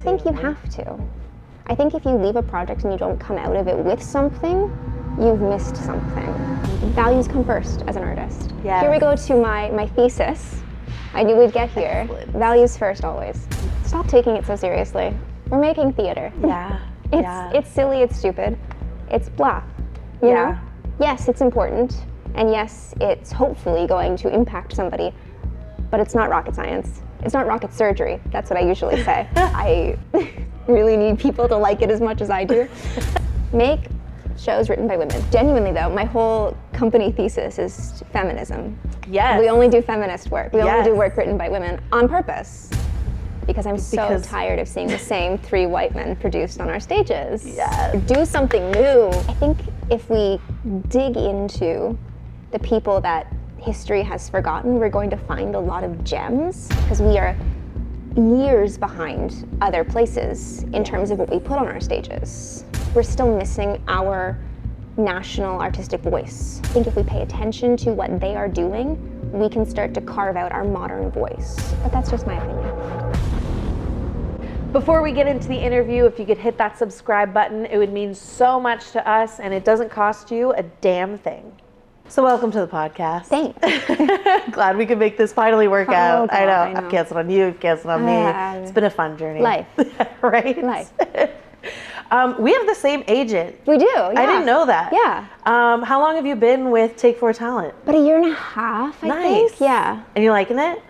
I think you have to. I think if you leave a project and you don't come out of it with something, you've missed something. Values come first as an artist. Yes. Here we go to my thesis. I knew we'd get here. Excellent. Values first always. Stop taking it so seriously. We're making theater. Yeah. It's silly, it's stupid, it's blah. You know? Yes, it's important, and yes, it's hopefully going to impact somebody, but it's not rocket science. It's not rocket surgery. That's what I usually say. I really need people to like it as much as I do. Make shows written by women. Genuinely though, my whole company thesis is feminism. Yes. We only do feminist work. We only Yes. do work written by women on purpose. Because I'm so tired of seeing the same 3 white men produced on our stages. Yes. Do something new. I think if we dig into the people that history has forgotten, we're going to find a lot of gems, because we are years behind other places in terms of what we put on our stages. We're still missing our national artistic voice. I think if we pay attention to what they are doing, we can start to carve out our modern voice. But that's just my opinion. Before we get into the interview, if you could hit that subscribe button, it would mean so much to us, and it doesn't cost you a damn thing. So welcome to the podcast. Thanks. Glad we could make this finally work out. God, I know. I know. I've canceled on you, you've canceled on me. It's been a fun journey. Life. Right? Life. We have the same agent. We do, yeah. I didn't know that. Yeah. How long have you been with Take 4 Talent? But a year and a half, I think. Yeah. And you liking it?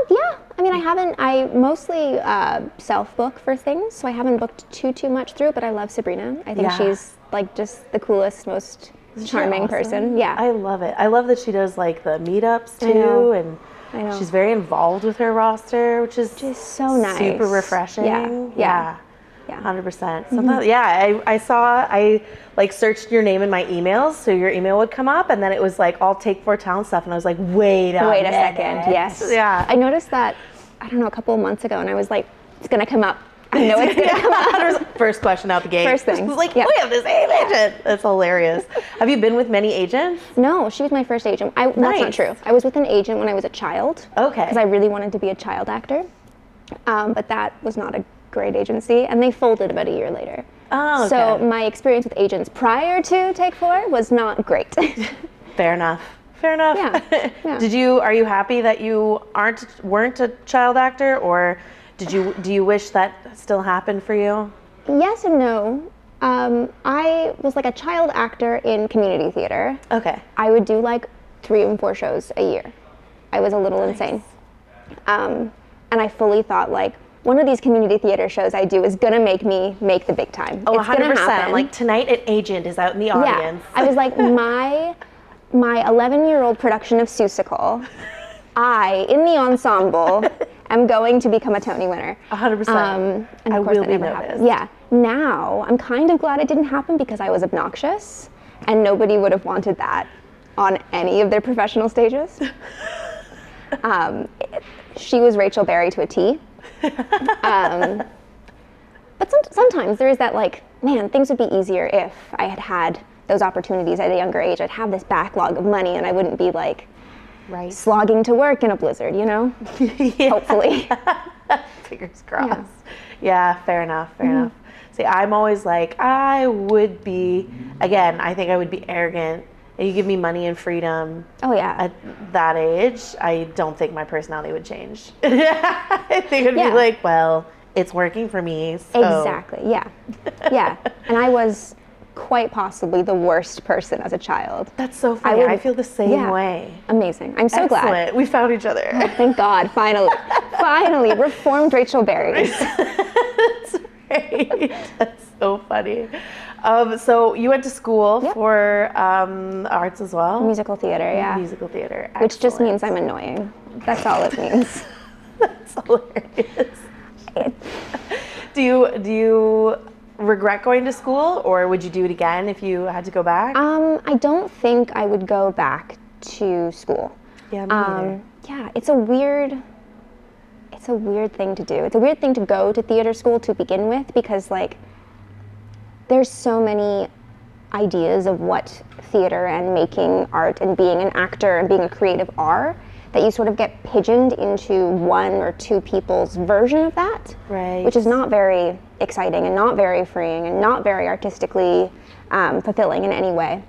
Yeah. I mean, I mostly self-book for things, so I haven't booked too much through, but I love Sabrina. I think she's like just the coolest, most charming awesome? person. Yeah. I love it. I love that she does like the meetups too, and I know. she's very involved with her roster, which is Just so nice. super refreshing. Yeah. 100%. Sometimes, I like searched your name in my emails, so your email would come up, and then it was like all Take 4 Talent stuff, and I was like, wait a second. Yes. Yeah. I noticed that, I don't know, a couple of months ago, and I was like, it's gonna come up. I know it's gonna come up. First question out the gate. First thing. I was like, Yeah. we have the same agent. That's hilarious. Have you been with many agents? No, she was my first agent. That's not true. I was with an agent when I was a child. Okay. Because I really wanted to be a child actor. But that was not a great agency, and they folded about a year later. Oh, okay. So my experience with agents prior to Take 4 was not great. Fair enough. Fair enough. Yeah. Are you happy that you weren't a child actor, or do you wish that still happened for you? Yes and no. I was like a child actor in community theater. Okay. I would do like 3 and 4 shows a year. I was a little insane. And I fully thought like, one of these community theater shows I do is gonna make me make the big time. Oh, it's 100%. Happen. Like tonight, an agent is out in the audience. Yeah. I was like, my 11-year-old production of Seussical, I, in the ensemble, am going to become a Tony winner. 100%. And of course that never happened. Yeah. Now, I'm kind of glad it didn't happen because I was obnoxious, and nobody would have wanted that on any of their professional stages. She was Rachel Berry to a T. But sometimes there is that like, man, things would be easier if I had had those opportunities at a younger age. I'd have this backlog of money, and I wouldn't be like slogging to work in a blizzard, you know? Hopefully. Fingers crossed. Yeah, fair enough. See, I'm always like, I would be, again, I think I would be arrogant. You give me money and freedom. Oh yeah. At that age, I don't think my personality would change. I think it'd be like, well, it's working for me. So. Exactly. Yeah. Yeah. And I was quite possibly the worst person as a child. That's so funny. I feel the same way. Amazing. I'm so glad. We found each other. Oh, thank God. Finally. Finally. Reformed Rachel Berry's. That's right. That's so funny. So you went to school for arts as well? Musical theater, yeah. Musical theater. Excellent. Which just means I'm annoying. That's all it means. That's hilarious. Do you regret going to school, or would you do it again if you had to go back? I don't think I would go back to school. Yeah, me neither. Yeah, it's a weird thing to do. It's a weird thing to go to theater school to begin with, because like there's so many ideas of what theater and making art and being an actor and being a creative are that you sort of get pigeoned into one or two people's version of that, Right. which is not very exciting and not very freeing and not very artistically fulfilling in any way.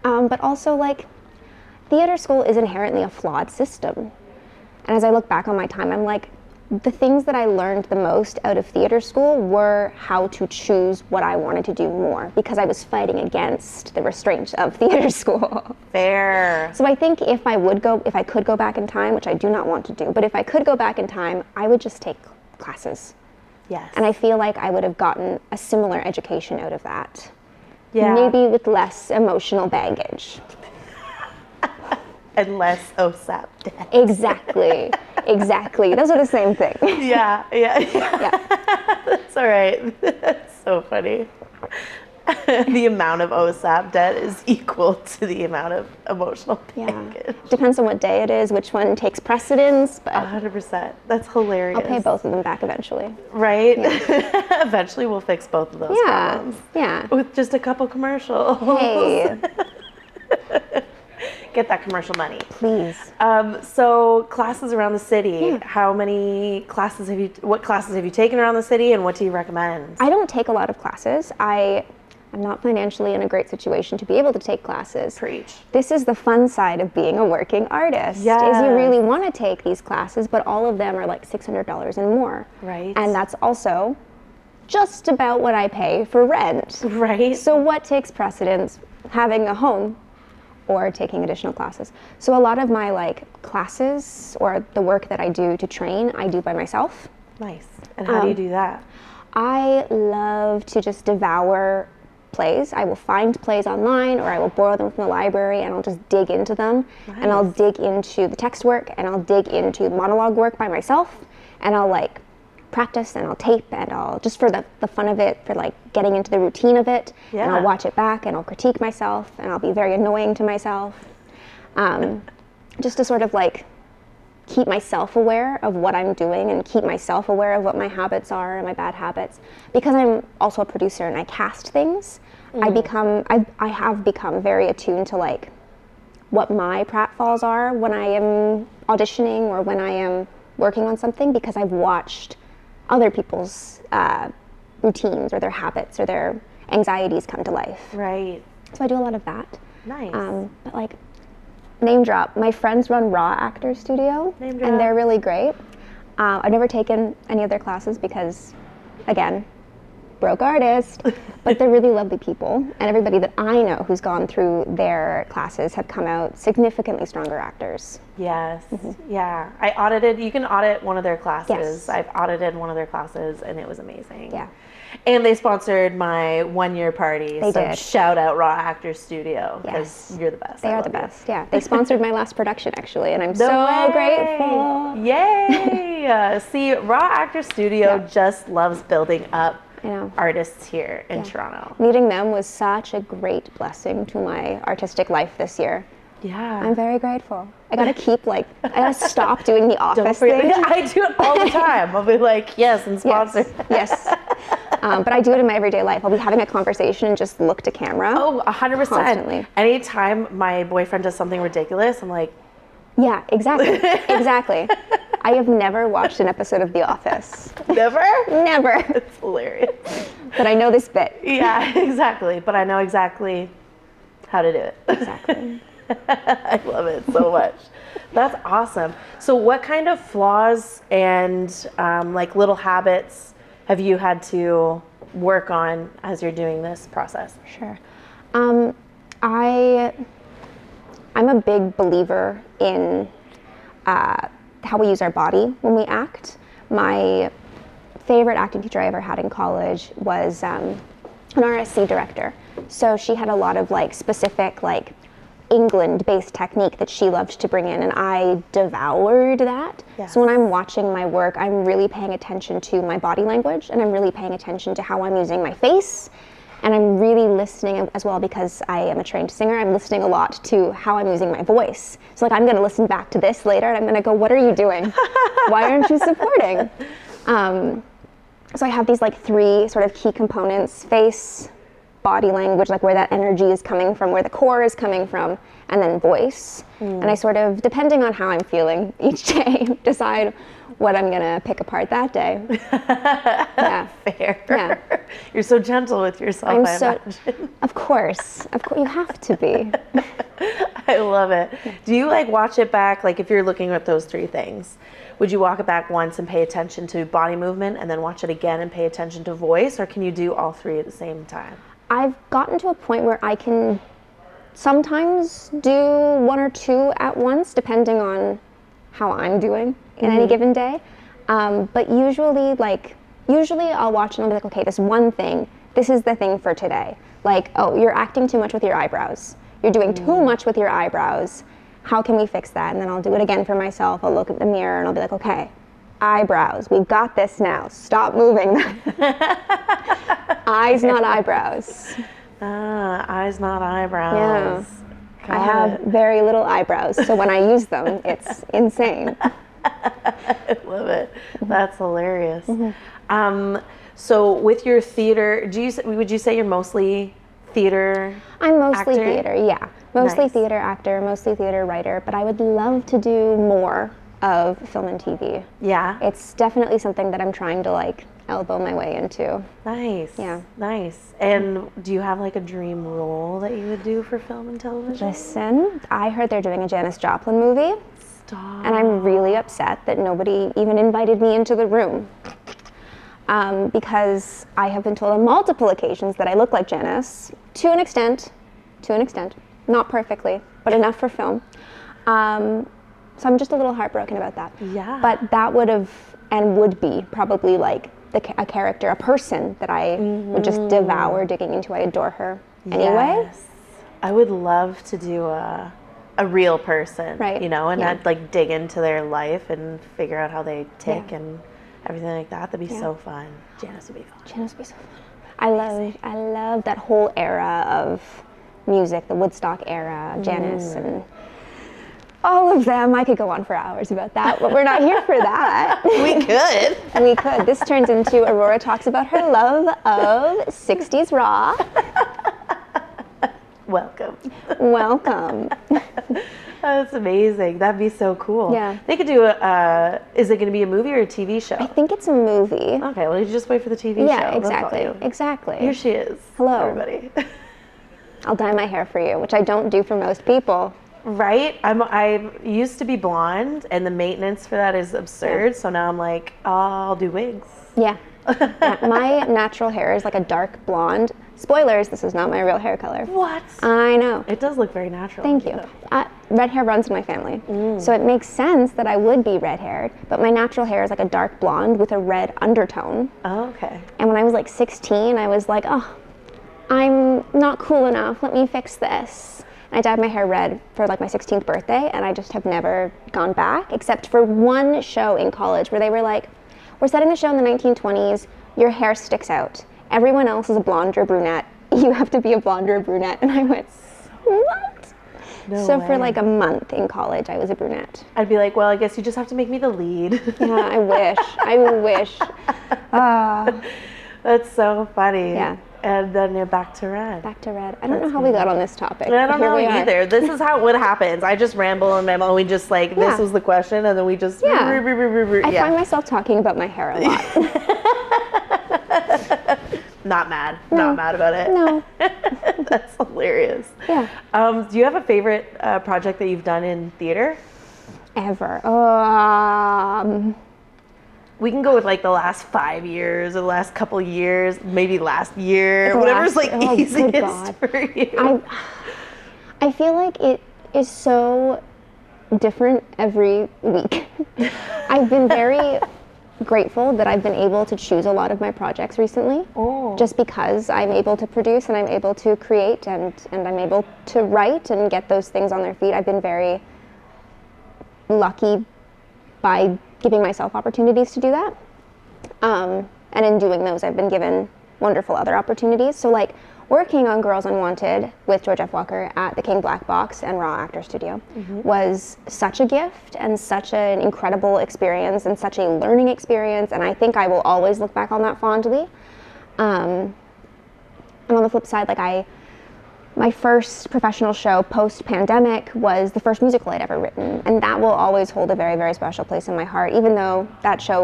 But also, like, theater school is inherently a flawed system. And as I look back on my time, I'm like, the things that I learned the most out of theater school were how to choose what I wanted to do more, because I was fighting against the restraint of theater school. Fair. So I think if I could go back in time, which I do not want to do, but if I could go back in time, I would just take classes. Yes. And I feel like I would have gotten a similar education out of that. Yeah. Maybe with less emotional baggage. And less OSAP debt. Exactly. Exactly. Those are the same thing. Yeah. That's all right. That's so funny. The amount of OSAP debt is equal to the amount of emotional baggage. Depends on what day it is, which one takes precedence, but 100%. That's hilarious. I'll pay both of them back eventually. Right? Yeah. Eventually we'll fix both of those problems. Yeah. With just a couple commercials. Hey. Get that commercial money. Please. So classes around the city, what classes have you taken around the city, and what do you recommend? I don't take a lot of classes. I'm not financially in a great situation to be able to take classes. Preach. This is the fun side of being a working artist. Yes. Is you really want to take these classes, but all of them are like $600 and more. Right. And that's also just about what I pay for rent. Right. So what takes precedence, having a home or taking additional classes? So a lot of my like classes or the work that I do to train, I do by myself. Nice. And how do you do that? I love to just devour plays. I will find plays online, or I will borrow them from the library, and I'll just dig into them. Nice. And I'll dig into the text work, and I'll dig into the monologue work by myself, and I'll like practice, and I'll tape, and I'll just for the fun of it, for like getting into the routine of it. Yeah. And I'll watch it back, and I'll critique myself, and I'll be very annoying to myself, just to sort of like keep myself aware of what I'm doing and keep myself aware of what my habits are and my bad habits. Because I'm also a producer and I cast things, I have become very attuned to like what my pratfalls are when I am auditioning or when I am working on something, because I've watched other people's routines or their habits or their anxieties come to life. Right. So I do a lot of that. Nice. But like, name drop, my friends run Raw Actor Studio, Name drop. and they're really great. I've never taken any of their classes because, again, broke artist, but they're really lovely people, and everybody that I know who's gone through their classes have come out significantly stronger actors. Yes. Yeah. You can audit one of their classes. Yes. I've audited one of their classes, and it was amazing. Yeah. And they sponsored my 1-year party. They so did. Shout out Raw Actor Studio, because Yes. you're the best. They I are love the you. best, yeah. They sponsored my last production, actually, and I'm No so way. grateful. Yay! See, Raw Actor Studio just loves building up I know. artists here in Toronto. Meeting them was such a great blessing to my artistic life this year. Yeah. I'm very grateful. I gotta I gotta stop doing the Don't office forget, thing. I do it all the time. I'll be like, yes, and sponsor. Yes. But I do it in my everyday life. I'll be having a conversation and just look to camera. Oh, 100%. Constantly. Anytime my boyfriend does something ridiculous, I'm like, Yeah, exactly. Exactly. I have never watched an episode of The Office. never? Never. It's hilarious. But I know this bit. Yeah, exactly. But I know exactly how to do it. Exactly. I love it so much. That's awesome. So what kind of flaws and like little habits have you had to work on as you're doing this process? Sure. I'm a big believer in how we use our body when we act. My favorite acting teacher I ever had in college was an RSC director. So she had a lot of like specific like England-based technique that she loved to bring in, and I devoured that. Yes. So when I'm watching my work, I'm really paying attention to my body language, and I'm really paying attention to how I'm using my face, and I'm really listening as well, because I am a trained singer. I'm listening a lot to how I'm using my voice. So like I'm going to listen back to this later, and I'm going to go, what are you doing? Why aren't you supporting? So I have these like 3 sort of key components: face, body language, like where that energy is coming from, where the core is coming from, and then voice. And I sort of, depending on how I'm feeling each day, decide what I'm gonna pick apart that day. Yeah. Fair. Yeah. You're so gentle with yourself, I imagine. Of course, you have to be. I love it. Do you like watch it back, like if you're looking at those three things, would you walk it back once and pay attention to body movement and then watch it again and pay attention to voice, or can you do all three at the same time? I've gotten to a point where I can sometimes do one or two at once, depending on how I'm doing in any given day. But usually I'll watch and I'll be like, okay, this one thing, this is the thing for today. Like, oh, you're acting too much with your eyebrows. You're doing too much with your eyebrows. How can we fix that? And then I'll do it again for myself. I'll look at the mirror and I'll be like, okay, eyebrows, we've got this now. Stop moving them. Eyes, not eyebrows. Eyes, not eyebrows. Yeah. I have very little eyebrows, so when I use them, it's insane. I love it. That's hilarious. So with your theater, would you say you're mostly theater? I'm mostly actor? theater, yeah. Mostly Nice. theater actor, mostly theater writer, but I would love to do more of film and TV. Yeah. It's definitely something that I'm trying to like elbow my way into. Nice. Yeah. Nice. And do you have like a dream role that you would do for film and television? Listen, I heard they're doing a Janis Joplin movie, Stop. and I'm really upset that nobody even invited me into the room. Because I have been told on multiple occasions that I look like Janis, to an extent, not perfectly, but enough for film. So I'm just a little heartbroken about that. Yeah. But that would have and would be probably like a character, a person that I would just devour digging into. I adore her. Anyway. Yes. I would love to do a real person, Right, you know, and yeah. I'd like dig into their life and figure out how they tick and everything like that. That'd be so fun. Janice would be fun. Janis would be so fun. I love that whole era of music, the Woodstock era, Janis and all of them. I could go on for hours about that, but we're not here for that. We could. We could. This turns into Aurora talks about her love of 60s rock. Welcome. Welcome. That's amazing. That'd be so cool. Yeah. They could do is it going to be a movie or a TV show? I think it's a movie. Okay, well, you just wait for the TV show. Yeah, They'll call exactly. you. Exactly. Here she is. Hello. Everybody. I'll dye my hair for you, which I don't do for most people. Right? I used to be blonde, and the maintenance for that is absurd. So now I'm like, I'll do wigs. Yeah. My natural hair is like a dark blonde. Spoilers, this is not my real hair color. What? I know. It does look very natural. Thank you. Red hair runs in my family. So it makes sense that I would be red-haired, but my natural hair is like a dark blonde with a red undertone. Oh, okay. And when I was like 16, I was like, oh, I'm not cool enough. Let me fix this. And I dyed my hair red for like my 16th birthday, and I just have never gone back, except for one show in college where they were like, we're setting the show in the 1920s, your hair sticks out. Everyone else is a blonde or brunette. You have to be a blonde or a brunette. And I went, what? No So way. for like a month in college, I was a brunette. I'd be like, well, I guess you just have to make me the lead. Yeah, I wish. I wish. That's so funny. Yeah. And then you're back to red. Back to red. I don't know how we got on this topic. I don't Here know we are. either. This is what happens. I just ramble and we just like, Yeah. this was the question, and then we just, Yeah. I yeah. find myself talking about my hair a lot. Not mad. Not mad about it. No. That's hilarious. Yeah. Do you have a favorite project that you've done in theater? Ever. We can go with like the last 5 years or the last couple years, maybe last year, The whatever's last- like oh, good easiest God. for you. I feel like it is so different every week. I've been very grateful that I've been able to choose a lot of my projects recently, just because I'm able to produce and I'm able to create and I'm able to write and get those things on their feet. I've been very lucky by giving myself opportunities to do that. And in doing those, I've been given wonderful other opportunities. So like working on Girls Unwanted with George F. Walker at the King Black Box and Raw Actor Studio was such a gift and such an incredible experience and such a learning experience. And I think I will always look back on that fondly. And on the flip side, my first professional show post-pandemic was the first musical I'd ever written, and that will always hold a very, very special place in my heart, even though that show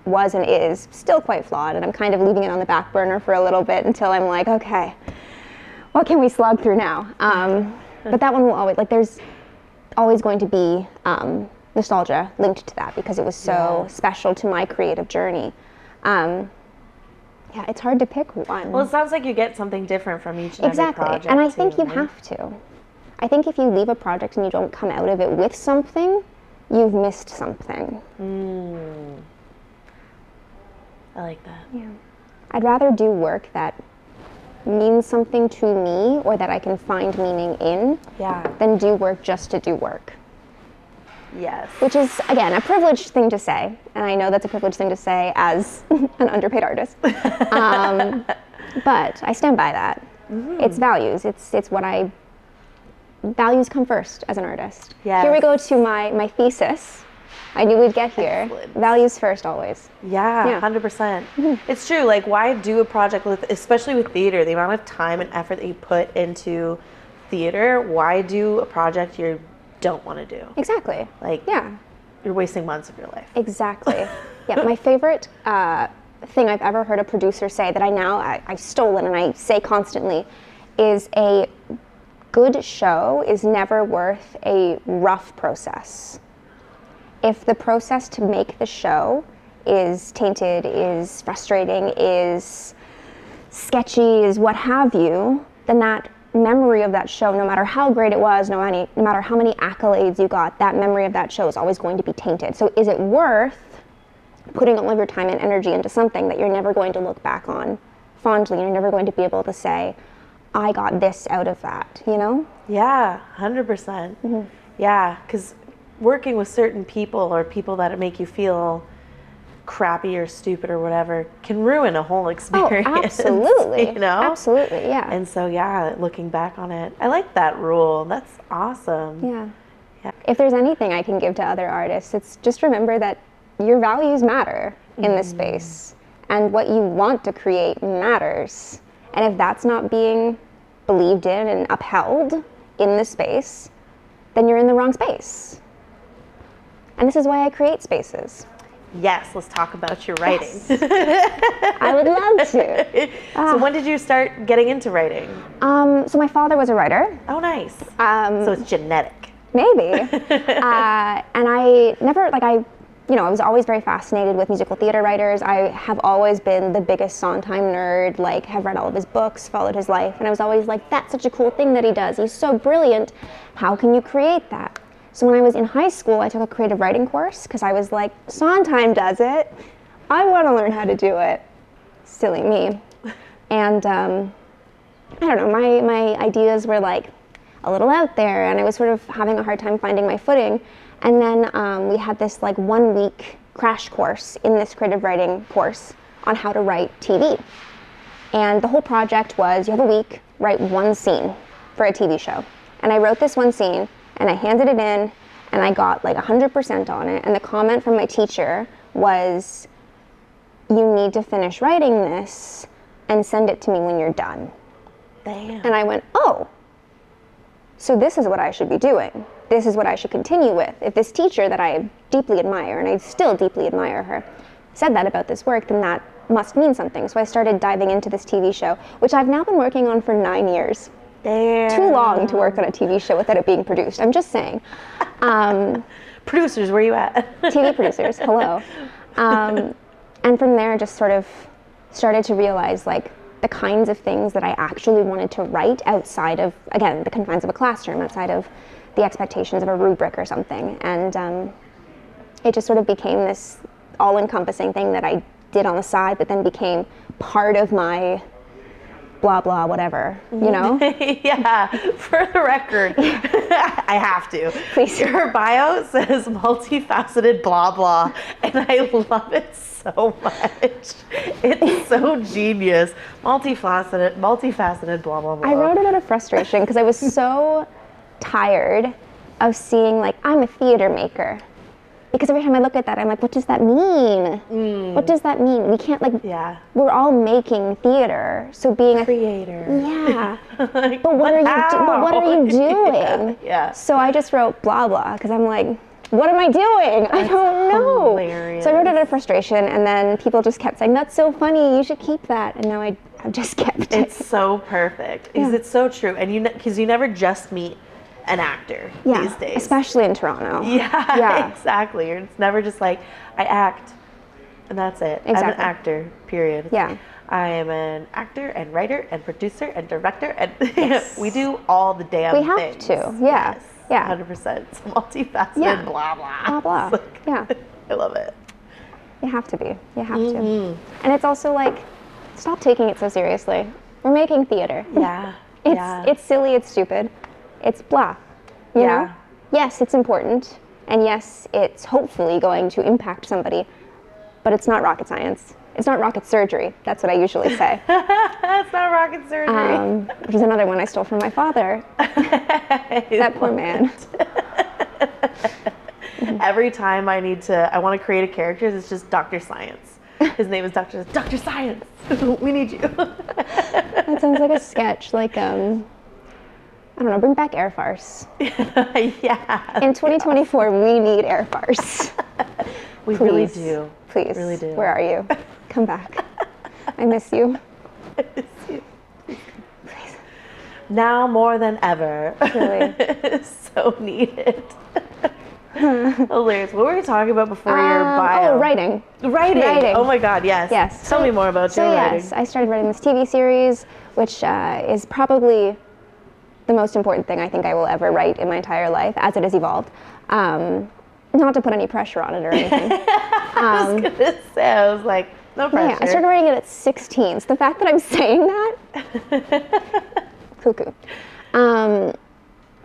was and is still quite flawed, and I'm kind of leaving it on the back burner for a little bit until I'm like, okay, what can we slog through now? But that one will always, there's always going to be nostalgia linked to that because it was so special to my creative journey. Yeah, it's hard to pick one. Well, it sounds like you get something different from each and every project. And I think you have to. I think if you leave a project and you don't come out of it with something, you've missed something. I like that. Yeah. I'd rather do work that means something to me or that I can find meaning in than do work just to do work. Yes. Which is, again, a privileged thing to say. And I know that's a privileged thing to say as an underpaid artist. But I stand by that. It's values. It's what values come first as an artist. Yes. Here we go to my thesis. I knew we'd get here. Excellent. Values first, always. Yeah, 100%. It's true. Why do a project especially with theater, the amount of time and effort that you put into theater, why do a project you don't want to do? Exactly. You're wasting months of your life. Exactly. Yeah, my favorite thing I've ever heard a producer say that I've stolen and I say constantly is a good show is never worth a rough process. If the process to make the show is tainted, is frustrating, is sketchy, is what have you, then that memory of that show, no matter how great it was, no matter how many accolades you got, that memory of that show is always going to be tainted. So is it worth putting all of your time and energy into something that you're never going to look back on fondly, and you're never going to be able to say, I got this out of that, you know? Yeah, 100%. Yeah, because working with certain people or people that make you feel crappy or stupid or whatever can ruin a whole experience. Oh, absolutely. You know? Absolutely, yeah. And so, looking back on it, I like that rule. That's awesome. Yeah. If there's anything I can give to other artists, it's just remember that your values matter in this space, and what you want to create matters. And if that's not being believed in and upheld in the space, then you're in the wrong space. And this is why I create spaces. Yes, let's talk about your writing. Yes. I would love to. So when did you start getting into writing? So my father was a writer. Oh, nice. So it's genetic. Maybe. And I never, I was always very fascinated with musical theater writers. I have always been the biggest Sondheim nerd, have read all of his books, followed his life, and I was always like, that's such a cool thing that he does. He's so brilliant. How can you create that? So when I was in high school, I took a creative writing course because I was like, Sondheim does it. I want to learn how to do it. Silly me. And I don't know, my ideas were a little out there, and I was sort of having a hard time finding my footing. And then we had this 1 week crash course in this creative writing course on how to write TV. And the whole project was, you have a week, write one scene for a TV show. And I wrote this one scene, and I handed it in, and I got 100% on it. And the comment from my teacher was, you need to finish writing this and send it to me when you're done. Damn. And I went, oh, so this is what I should be doing. This is what I should continue with. If this teacher that I deeply admire, and I still deeply admire her, said that about this work, then that must mean something. So I started diving into this TV show, which I've now been working on for 9 years. Damn. Too long to work on a TV show without it being produced. I'm just saying. Producers, where you at? TV producers, hello. And from there, just sort of started to realize the kinds of things that I actually wanted to write outside of, again, the confines of a classroom, outside of the expectations of a rubric or something. And it just sort of became this all-encompassing thing that I did on the side, but then became part of my blah, blah, whatever, you know? Yeah, for the record, I have to. Please. Your bio says multifaceted blah, blah, and I love it so much. It's so genius. Multifaceted, blah, blah, blah. I wrote it out of frustration because I was so tired of seeing, I'm a theater maker. Because every time I look at that, I'm like, what does that mean? What does that mean? We can't like, we're all making theater. So being a creator. Yeah. Like, but what are you doing? Yeah. So I just wrote blah, blah, because I'm like, what am I doing? I don't know. Hilarious. So I wrote it out of frustration, and then people just kept saying, that's so funny, you should keep that. And now I've just kept it. It's so perfect. Because it's so true. And because you never just meet an actor these days. Especially in Toronto. Yeah, exactly. It's never just like, I act, and that's it. Exactly. I'm an actor, period. Yeah. I am an actor and writer and producer and director, and we do all the damn things. We have to, yeah. Yes. Yeah. 100%. It's multifaceted, blah, blah. Blah, blah. It's like, Yeah. I love it. You have to be. You have to. And it's also like, stop taking it so seriously. We're making theater. Yeah. It's silly, it's stupid. It's blah. You know? Yes, it's important. And yes, it's hopefully going to impact somebody. But it's not rocket science. It's not rocket surgery. That's what I usually say. It's not rocket surgery. Which is another one I stole from my father. That poor man. Every time I want to create a character, it's just Dr. Science. His name is Dr. Science. We need you. That sounds like a sketch, like, I don't know, bring back air farce. Yeah. In 2024, we need air farce. We really do. Please. Really do. Where are you? Come back. I miss you. I miss you. Please. Now more than ever. Really. So needed. Hilarious. What were we talking about before your bio? Oh, writing. Writing. Oh my God, yes. Yes. Tell me more about your writing. Yes, I started writing this TV series, which is probably the most important thing I think I will ever write in my entire life, as it has evolved. Not to put any pressure on it or anything. I was gonna say, I was like, no pressure. Yeah, I started writing it at 16. So the fact that I'm saying that, cuckoo. But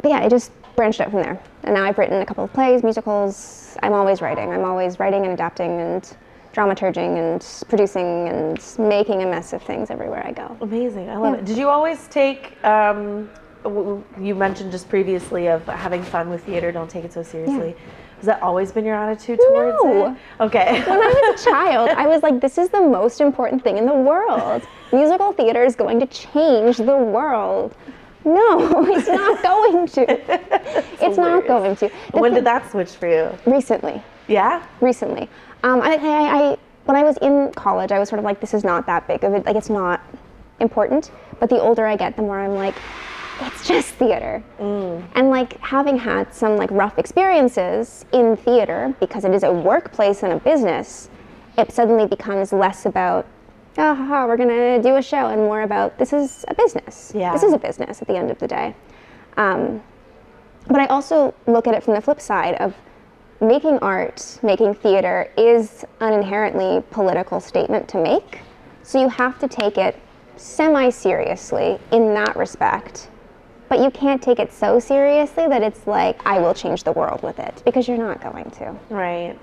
yeah, it just branched out from there. And now I've written a couple of plays, musicals. I'm always writing. I'm always writing and adapting and dramaturging and producing and making a mess of things everywhere I go. Amazing. I love it. Did you always take, you mentioned just previously of having fun with theater, don't take it so seriously. Yeah. Has that always been your attitude towards it? Okay. When I was a child, I was like, this is the most important thing in the world. Musical theater is going to change the world. No, it's not going to. It's not going to. When did that switch for you? Recently. Yeah? Recently. When I was in college, I was sort of like, this is not that big of it. Like, it's not important. But the older I get, the more I'm like, it's just theater. And like having had some like rough experiences in theater, because it is a workplace and a business, it suddenly becomes less about, we're gonna do a show, and more about, this is a business. Yeah. This is a business at the end of the day. But I also look at it from the flip side of making art, making theater is an inherently political statement to make. So you have to take it semi-seriously in that respect. But you can't take it so seriously that it's like, I will change the world with it, because you're not going to. Right.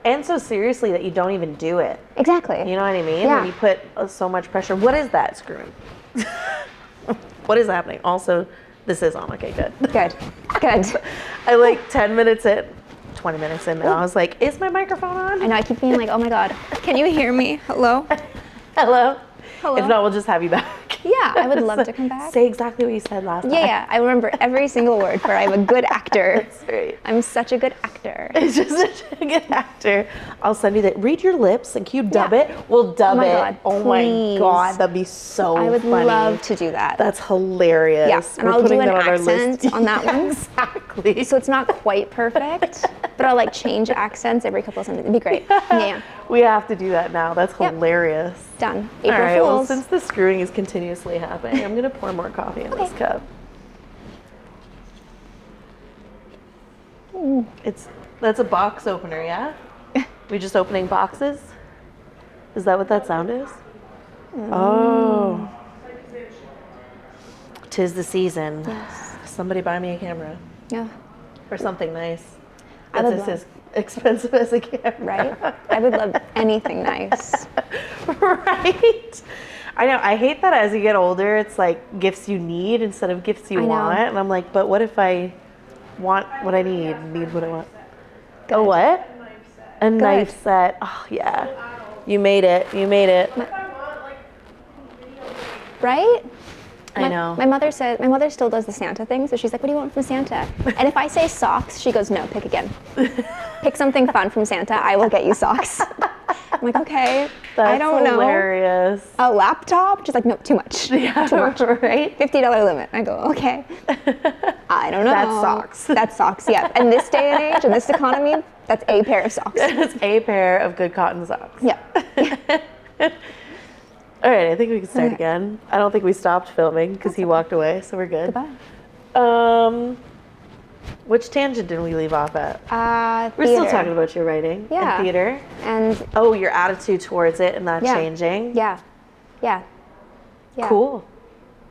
And so seriously that you don't even do it. Exactly. You know what I mean? Yeah. When you put so much pressure. What is that screwing? What is happening? Also, this is on. Okay, good. Good. I like 10 minutes in, 20 minutes in now. I was like, is my microphone on? I know, I keep being like, oh my God. Can you hear me? Hello? Hello? Hello? If not, we'll just have you back. Yeah, I would love to come back. Say exactly what you said last time. Yeah, I remember every single word, for I'm a good actor. That's right. I'm such a good actor. It's just such a good actor. I'll send you that. Read your lips, and can you dub it? We'll dub it. God, oh please. my God, that'd be so funny. I would love to do that. That's hilarious. Yeah, and I'll do an accent on that one. Exactly. So it's not quite perfect, but I'll like change accents every couple of sentences. It'd be great. Yeah. We have to do that now. That's hilarious. Done. All April right, well, Fools. since the screwing is continuously happening, I'm going to pour more coffee in this cup. That's a box opener, yeah? We just opening boxes? Is that what that sound is? Oh. 'Tis the season. Yes. Somebody buy me a camera. Yeah. Or something nice. I would That's as expensive as a camera. Right? I would love anything nice. Right? I know. I hate that as you get older, it's like gifts you need instead of gifts you want. And I'm like, but what if I want what I need what I want? Good. A what? A knife set. Oh, yeah. You made it. You made it. Right? I know. My mother still does the Santa thing, so she's like, what do you want from Santa? And if I say socks, she goes, no, pick again. Pick something fun from Santa, I will get you socks. I'm like, okay, I don't know. Hilarious. A laptop? She's like, no, too much. Yeah, too much. Right? $50 limit. I go, okay. I don't know. That's socks. That's socks, yeah. And this day and age, in this economy, that's a pair of socks. It's a pair of good cotton socks. Yeah. All right, I think we can start again. I don't think we stopped filming because he walked away, so we're good. Goodbye. Which tangent did we leave off at? We're Theater. still talking about your writing and theater. And your attitude towards it and that changing. Yeah. Cool.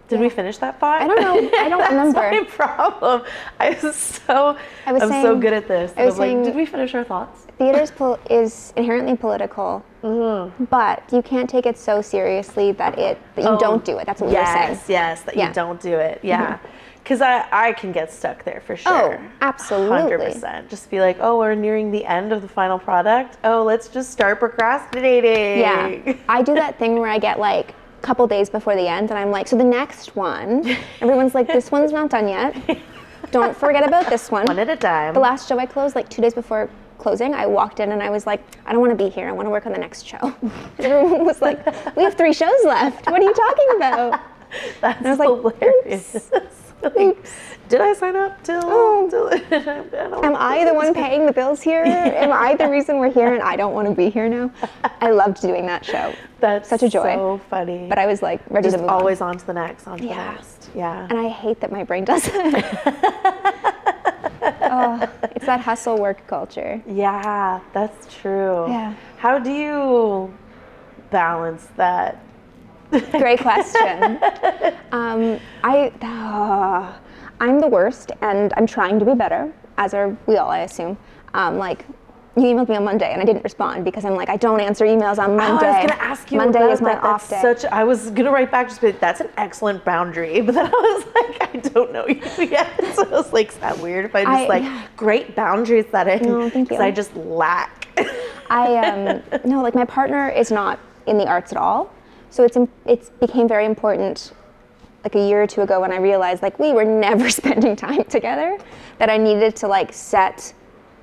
Did we finish that thought? I don't know. I don't remember. That's my problem. I'm so good at this. I was like, did we finish our thoughts? Theater is inherently political, but you can't take it so seriously that you don't do it. That's what we were saying. Yes, that you don't do it. Yeah. Because I can get stuck there for sure. Oh, absolutely. 100%. Just be like, we're nearing the end of the final product. Let's just start procrastinating. Yeah. I do that thing where I get like a couple days before the end and I'm like, so the next one, everyone's like, this one's not done yet. Don't forget about this one. One at a time. The last show I closed like 2 days before closing, I walked in and I was like, I don't want to be here. I want to work on the next show. Everyone was like, we have 3 shows left. What are you talking about? That's and I was like, hilarious. Oops. Did I sign up till am I the one paying the bills here? Am I the reason we're here and I don't want to be here now? I loved doing that show. That's such a joy. So funny. But I was like ready to move always on to the next, on to the next. Yeah. And I hate that my brain does that. It's that hustle work culture. Yeah, that's true. Yeah. How do you balance that? Great question. I'm the worst, and I'm trying to be better, as are we all, I assume. You emailed me on Monday, and I didn't respond because I'm like, I don't answer emails on Monday. I was going to ask you Monday about is my that. off day. I was going to write back just be like, that's an excellent boundary, but then I was like, I don't know you yet. So I was like, is that weird if I just great boundary setting? No, thank you. Because I just lack. No, like my partner is not in the arts at all. So it became very important like a year or 2 ago when I realized like we were never spending time together, that I needed to like set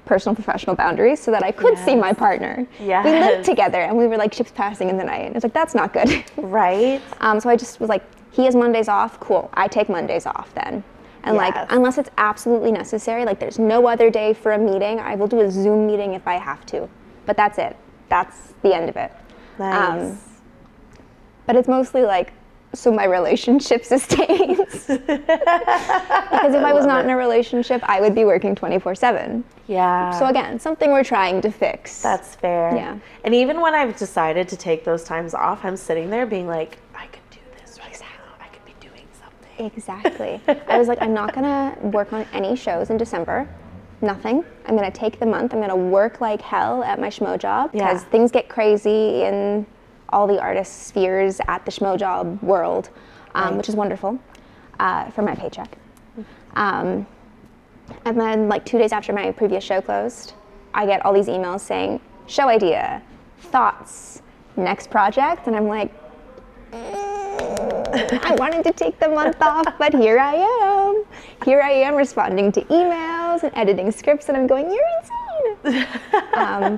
personal professional boundaries so that I could see my partner. Yes. We lived together and we were like ships passing in the night. And it's like, that's not good. Right. So I just was like, he has Mondays off, cool. I take Mondays off then. And like, unless it's absolutely necessary, like there's no other day for a meeting, I will do a Zoom meeting if I have to. But that's it. That's the end of it. Nice. But it's mostly like, so my relationship sustains. Because if I was not in a relationship, I would be working 24/7. Yeah. So again, something we're trying to fix. That's fair. Yeah. And even when I've decided to take those times off, I'm sitting there being like, I could do this right now. I could be doing something. Exactly. I was like, I'm not gonna work on any shows in December. Nothing. I'm gonna take the month. I'm gonna work like hell at my schmo job because things get crazy in all the artist spheres at the schmo job world, which is wonderful for my paycheck. And then like 2 days after my previous show closed, I get all these emails saying, show idea, thoughts, next project. And I'm like, I wanted to take the month off, but here I am. Here I am responding to emails and editing scripts, and I'm going, you're insane.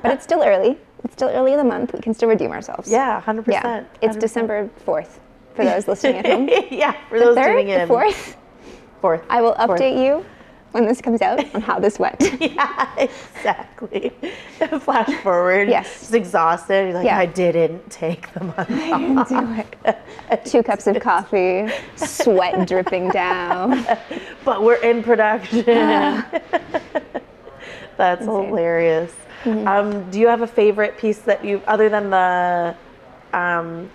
But it's still early. It's still early in the month. We can still redeem ourselves. Yeah, 100%. Yeah. It's 100%. December 4th for those listening at home. Yeah, for those tuning in. The 4th? 4th. I will update you when this comes out on how this went. Yeah, exactly. Flash forward. Yes. Just exhausted. You're like, I didn't take the month off. I didn't do it. 2 cups of coffee, sweat dripping down. But we're in production. That's insane. Hilarious. Mm-hmm. Do you have a favorite piece that you, other than the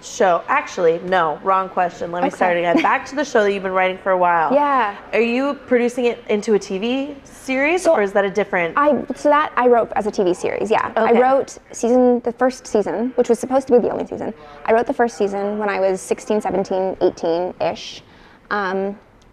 show? Actually, no, wrong question. Let me start again. Back to the show that you've been writing for a while. Yeah. Are you producing it into a TV series, or is that a different? I wrote as a TV series. Yeah. Okay. I wrote the first season, which was supposed to be the only season. I wrote the first season when I was 16, 17, 18-ish.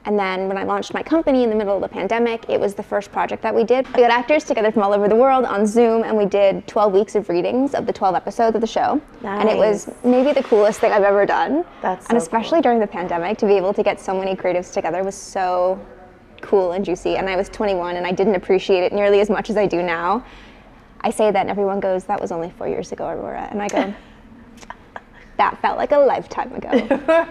And then when I launched my company in the middle of the pandemic, it was the first project that we did. We got actors together from all over the world on Zoom, and we did 12 weeks of readings of the 12 episodes of the show. Nice. And it was maybe the coolest thing I've ever done. That's so and especially cool. during the pandemic, to be able to get so many creatives together was so cool and juicy. And I was 21 and I didn't appreciate it nearly as much as I do now. I say that and everyone goes, that was only 4 years ago, Aurora. And I go, that felt like a lifetime ago.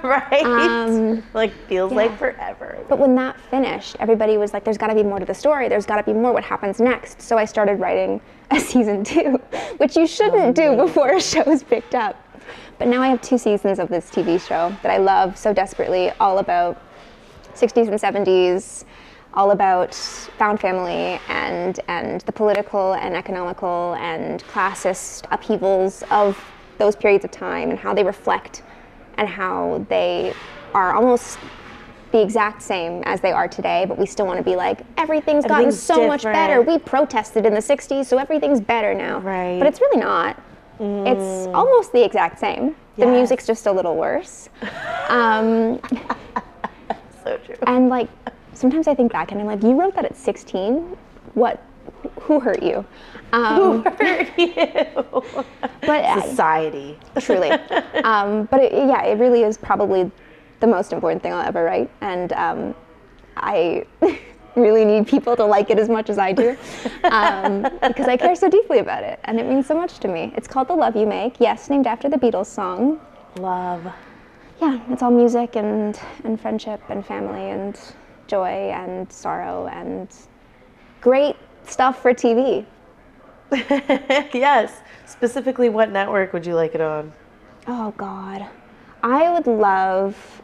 Right? Like feels like forever. But when that finished, everybody was like, there's gotta be more to the story. There's gotta be more. What happens next? So I started writing a season 2, which you shouldn't do before a show is picked up. But now I have 2 seasons of this TV show that I love so desperately, all about 60s and 70s, all about found family and the political and economical and classist upheavals of those periods of time and how they reflect and how they are almost the exact same as they are today, but we still want to be like, everything's gotten so much better. We protested in the 60s, so everything's better now. Right. But it's really not. It's almost the exact same. The music's just a little worse. So true. And like, sometimes I think back and I'm like, you wrote that at 16? What? Who hurt you? Who hurt you? But society. Truly. But it really is probably the most important thing I'll ever write. And I really need people to like it as much as I do because I care so deeply about it. And it means so much to me. It's called The Love You Make. Yes, named after the Beatles song. Love. Yeah, it's all music and friendship and family and joy and sorrow and great stuff for TV. Yes. Specifically, what network would you like it on? Oh, God. I would love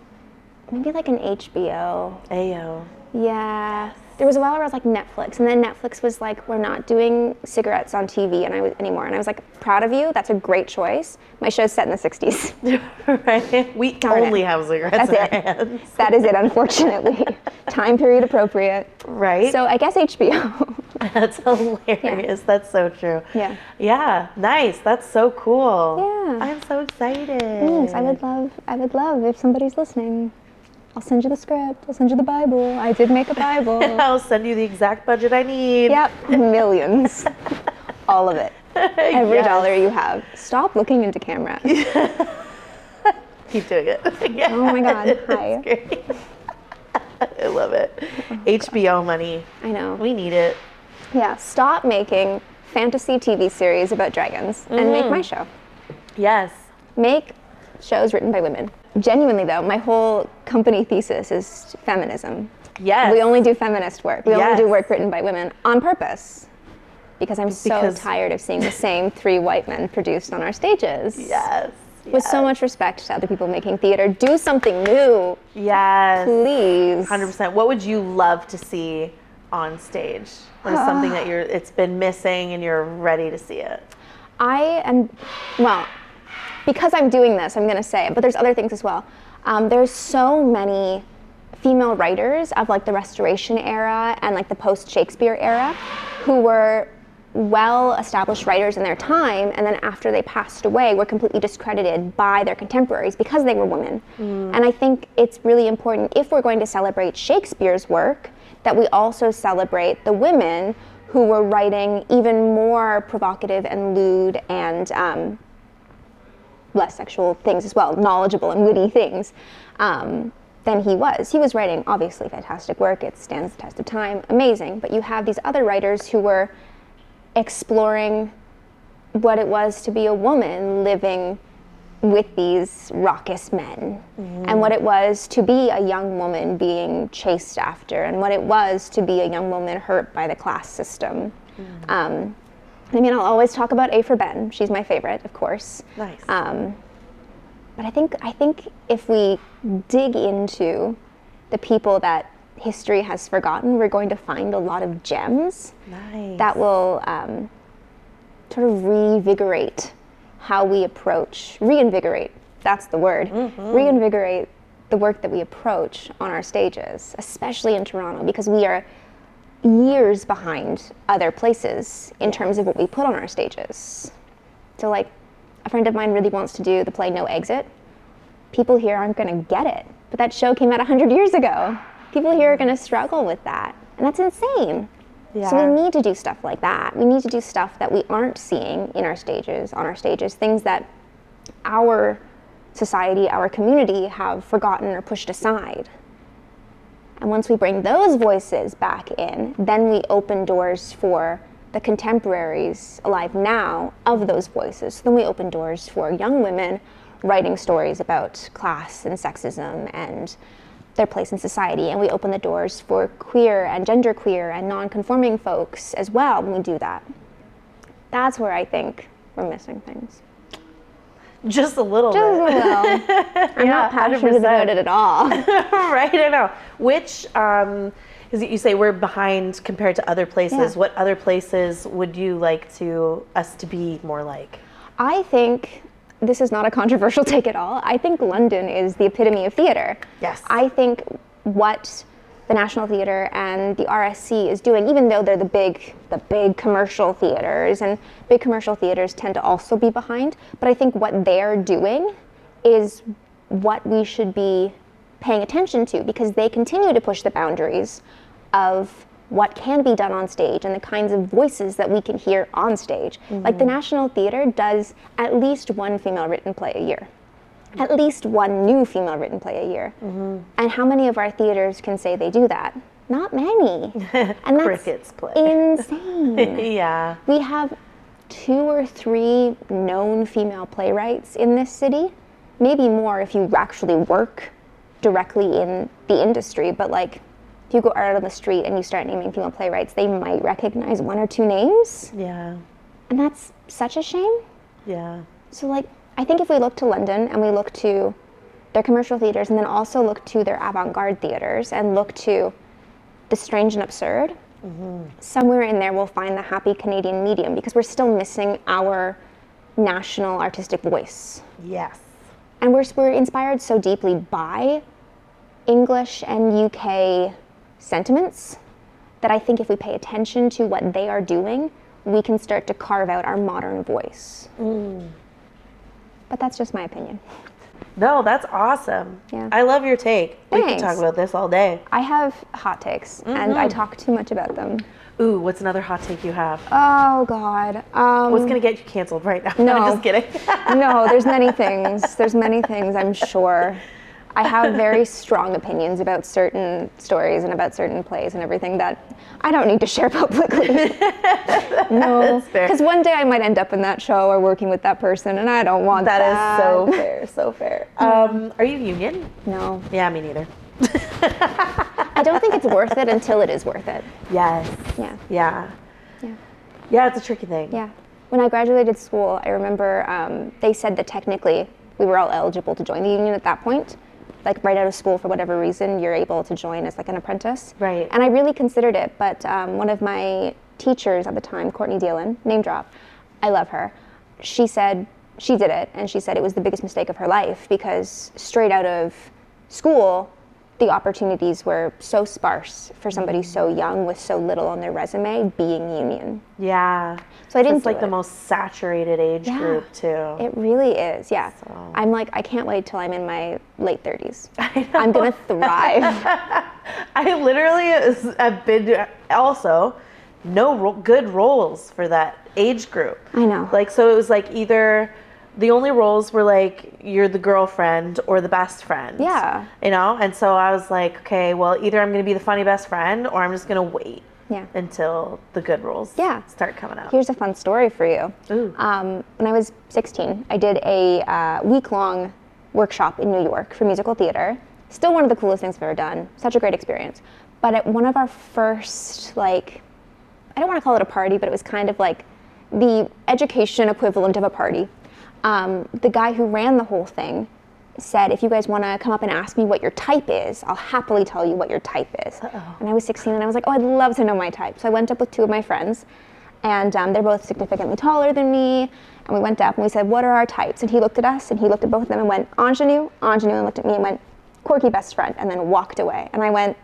maybe like an HBO. Ayo. Yeah. There was a while where I was like Netflix, and then Netflix was like, we're not doing cigarettes on TV anymore. And I was like, proud of you. That's a great choice. My show's set in the 60s. Right? We only have cigarettes in our hands. That is it, unfortunately. Time period appropriate. Right? So I guess HBO. That's hilarious. Yeah. That's so true. Yeah. Yeah. Nice. That's so cool. Yeah. I'm so excited. Thanks. I would love if somebody's listening. I'll send you the script. I'll send you the Bible. I did make a Bible. I'll send you the exact budget I need. Yep. Millions. All of it. Every dollar you have. Stop looking into camera. Keep doing it. Yeah. Oh my God. Hi. Great. I love it. HBO money. I know. We need it. Yeah. Stop making fantasy TV series about dragons and make my show. Yes. Make shows written by women. Genuinely though, my whole company thesis is feminism. Yes. We only do feminist work. We only do work written by women on purpose. Because I'm so tired of seeing the same 3 white men produced on our stages. Yes. With so much respect to other people making theater. Do something new. Yes. Please. 100%. What would you love to see on stage? What is something that it's been missing and you're ready to see it? Because I'm doing this, I'm going to say it, but there's other things as well. There's so many female writers of like the Restoration era and like the post-Shakespeare era who were well-established writers in their time, and then after they passed away were completely discredited by their contemporaries because they were women. And I think it's really important, if we're going to celebrate Shakespeare's work, that we also celebrate the women who were writing even more provocative and lewd and less sexual things as well, knowledgeable and witty things, than he was. He was writing, obviously, fantastic work. It stands the test of time, amazing. But you have these other writers who were exploring what it was to be a woman living with these raucous men, and what it was to be a young woman being chased after, and what it was to be a young woman hurt by the class system. I mean, I'll always talk about A for Ben. She's my favorite, of course. Nice. But I think if we dig into the people that history has forgotten, we're going to find a lot of gems that will sort of reinvigorate how we approach, that's the word, reinvigorate the work that we approach on our stages, especially in Toronto, because we are years behind other places in terms of what we put on our stages. So like, a friend of mine really wants to do the play No Exit. People here aren't gonna get it, but that show came out 100 years ago. People here are going to struggle with that. And that's insane. Yeah. So we need to do stuff like that. We need to do stuff that we aren't seeing in our stages, on our stages, things that our society, our community have forgotten or pushed aside. And once we bring those voices back in, then we open doors for the contemporaries alive now of those voices. So then we open doors for young women writing stories about class and sexism and their place in society. And we open the doors for queer and genderqueer and non-conforming folks as well when we do that. That's where I think we're missing things. Just a little Just bit. a little. I'm not passionate 100%. about it at all. Right, I know. Which, because you say we're behind compared to other places. Yeah. What other places would you like us to be more like? I think this is not a controversial take at all. I think London is the epitome of theater. Yes. I think what the National Theatre and the RSC is doing, even though they're the big commercial theaters, and big commercial theaters tend to also be behind, but I think what they're doing is what we should be paying attention to, because they continue to push the boundaries of what can be done on stage and the kinds of voices that we can hear on stage. Like the National Theatre does at least one female written play a year. At least one new female written play a year. And how many of our theaters can say they do that? Not many. And that's Crickets play. insane. Yeah. We have 2 or 3 known female playwrights in this city. Maybe more if you actually work directly in the industry, but like if you go out on the street and you start naming female playwrights, they might recognize 1 or 2 names. Yeah. And that's such a shame. Yeah. So like, I think if we look to London and we look to their commercial theaters and then also look to their avant-garde theaters and look to the strange and absurd, somewhere in there we'll find the happy Canadian medium, because we're still missing our national artistic voice. Yes. And we're inspired so deeply by English and UK sentiments that I think if we pay attention to what they are doing, we can start to carve out our modern voice. But that's just my opinion. No, that's awesome. Yeah. I love your take. We can Thanks. talk about this all day. I have hot takes, and I talk too much about them. Ooh, what's another hot take you have? Oh, God. What's going to get you canceled right now? No. I'm just kidding. No, there's many things. There's many things, I'm sure. I have very strong opinions about certain stories and about certain plays and everything that I don't need to share publicly. No, That's fair. because one day I might end up in that show or working with that person, and I don't want that. That is so fair, so fair. Are you union? No. Yeah, me neither. I don't think it's worth it until it is worth it. Yes. Yeah. Yeah. Yeah. Yeah, it's a tricky thing. Yeah. When I graduated school, I remember they said that technically we were all eligible to join the union at that point. Like right out of school, for whatever reason, you're able to join as like an apprentice. Right. And I really considered it, but one of my teachers at the time, Courtney Dillon, name drop, I love her. She said she did it, and she said it was the biggest mistake of her life, because straight out of school, the opportunities were so sparse for somebody so young with so little on their resume being union. Yeah. So I didn't It's like do the it. most saturated age group too. It really is, yeah. So. I'm like, I can't wait till I'm in my late 30s. I know. I'm gonna thrive. I literally have been also good roles for that age group. I know. Like, so it was like either the only roles were like you're the girlfriend or the best friend. Yeah. You know? And so I was like, okay, well, either I'm going to be the funny best friend or I'm just going to wait Yeah. until the good roles start coming out. Here's a fun story for you. Ooh. When I was 16, I did a week-long workshop in New York for musical theater. Still one of the coolest things I've ever done. Such a great experience. But at one of our first, like, I don't want to call it a party, but it was kind of like the education equivalent of a party. The guy who ran the whole thing said, if you guys want to come up and ask me what your type is, I'll happily tell you what your type is. And I was 16 and I was like, oh, I'd love to know my type. So I went up with 2 of my friends, and they're both significantly taller than me. And we went up and we said, what are our types? And he looked at us and he looked at both of them and went, ingenue, ingenue, and looked at me and went, quirky best friend, and then walked away. And I went,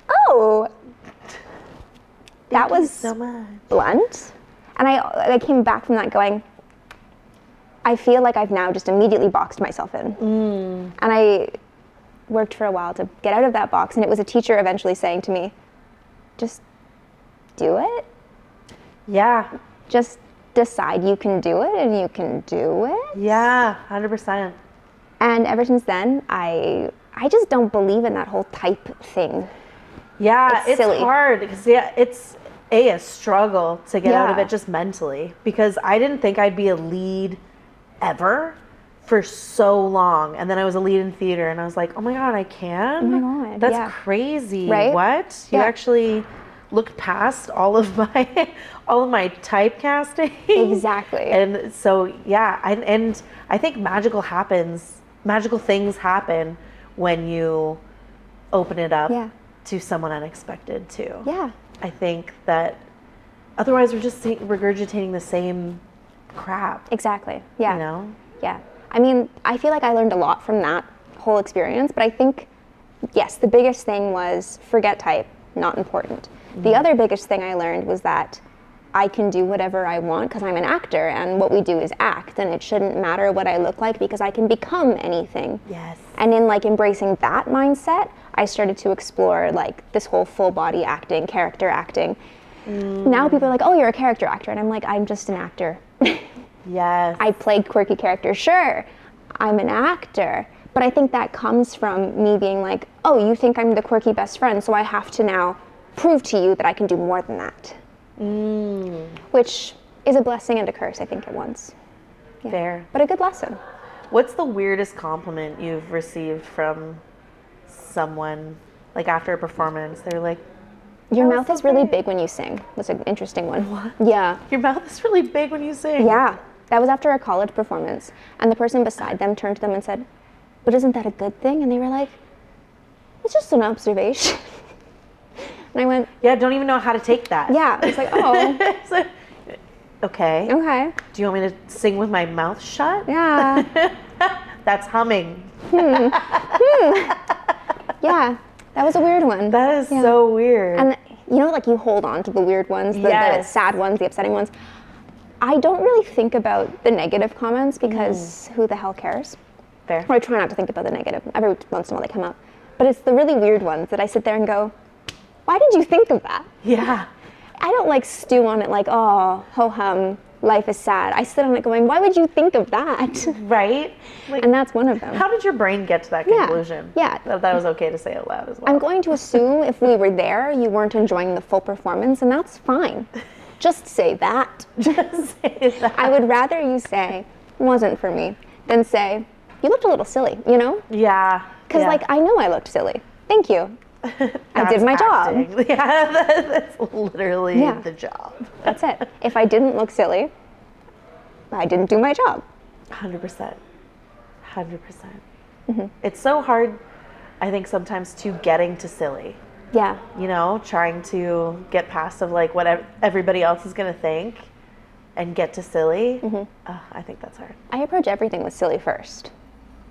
oh, that was so much. blunt. And I came back from that going, I feel like I've now just immediately boxed myself in. And worked for a while to get out of that box. And it was a teacher eventually saying to me, just do it. Yeah. Just decide you can do it and you can do it. Yeah, 100%. And ever since then, I just don't believe in that whole type thing. Yeah, it's silly. hard because it's a struggle to get out of Yeah. it just mentally, because I didn't think I'd be a lead ever for so long, and then I was a lead in theater and I was like, oh my god, I can. Oh my God, that's yeah. crazy. Right? What? You Yeah. actually looked past all of my typecasting. Exactly. And so yeah, and I think magical things happen when you open it up Yeah. to someone unexpected too. Yeah. I think that otherwise we're just regurgitating the same crap. Exactly. Yeah. You know? Yeah. I mean, I feel like I learned a lot from that whole experience, but I think, yes, the biggest thing was forget type, not important. The other biggest thing I learned was that I can do whatever I want because I'm an actor, and what we do is act, and it shouldn't matter what I look like because I can become anything. Yes. And in like embracing that mindset, I started to explore like this whole full body acting, character acting. Now people are like, oh, you're a character actor. And I'm like, I'm just an actor. Yes. I played quirky characters. Sure, I'm an actor. But I think that comes from me being like, oh, you think I'm the quirky best friend, so I have to now prove to you that I can do more than that. Which is a blessing and a curse, I think, at once. Yeah. Fair. But a good lesson. What's the weirdest compliment you've received from someone, like after a performance? They're like, Your That was mouth so is really great. big when you sing. Was an interesting one. What? Yeah. your mouth is really big when you sing. Yeah. That was after a college performance. And the person beside them turned to them and said, but isn't that a good thing? And they were like, it's just an observation. And I went, Yeah, don't even know how to take that. yeah. I was like, oh, It's like, okay. okay. Do you want me to sing with my mouth shut? Yeah. That's humming. Yeah. That was a weird one. That is Yeah. so weird. And you know, like you hold on to the weird ones, the Yes. sad ones, the upsetting ones. I don't really think about the negative comments because who the hell cares? Fair. Or I try not to think about the negative. Every once in a while they come up. But it's the really weird ones that I sit there and go, why did you think of that? Yeah. I don't like stew on it like, oh, ho-hum, life is sad. I sit on it going, why would you think of that? Right? Like, And that's one of them. how did your brain get to that Yeah. conclusion? Yeah. That was okay to say out loud as well. I'm going to assume if we were there, you weren't enjoying the full performance, and that's fine. Just say that. Just say that. I would rather you say, wasn't for me, than say, you looked a little silly, you know? Yeah. Because, yeah. like, I know I looked silly. Thank you. I That's did my job. acting. Yeah, that's literally Yeah. the job. That's it. If I didn't look silly, I didn't do my job. 100%. 100%. Mm-hmm. It's so hard, I think, sometimes to getting to silly. Yeah. You know, trying to get past of like what everybody else is going to think and get to silly. I think that's hard. I approach everything with silly first.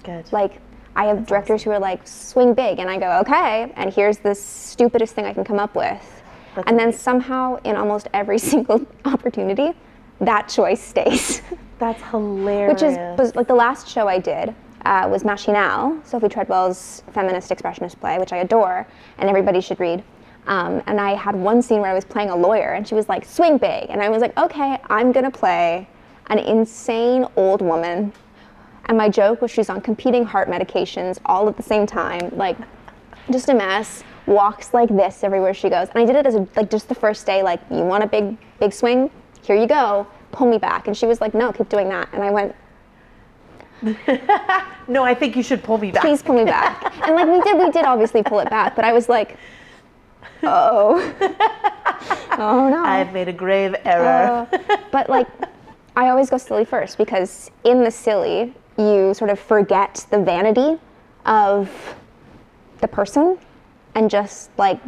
Good. Like, I have directors who are like, swing big, and I go, okay, and here's the stupidest thing I can come up with. That's and then amazing. somehow, in almost every single opportunity, that choice stays. That's hilarious. Which was like the last show I did was Machinal, Sophie Treadwell's feminist expressionist play, which I adore, and everybody should read. And I had one scene where I was playing a lawyer, and she was like, swing big. And I was like, okay, I'm gonna play an insane old woman. And my joke was she's on competing heart medications all at the same time, like just a mess, walks like this everywhere she goes. And I did it as like just the first day, like, you want a big swing? Here you go, pull me back. And she was like, no, keep doing that. And I went, no, I think you should pull me back. please pull me back. And like we did obviously pull it back, but I was like, oh, oh no. I've made a grave error. But like, I always go silly first because in the silly, you sort of forget the vanity of the person and just like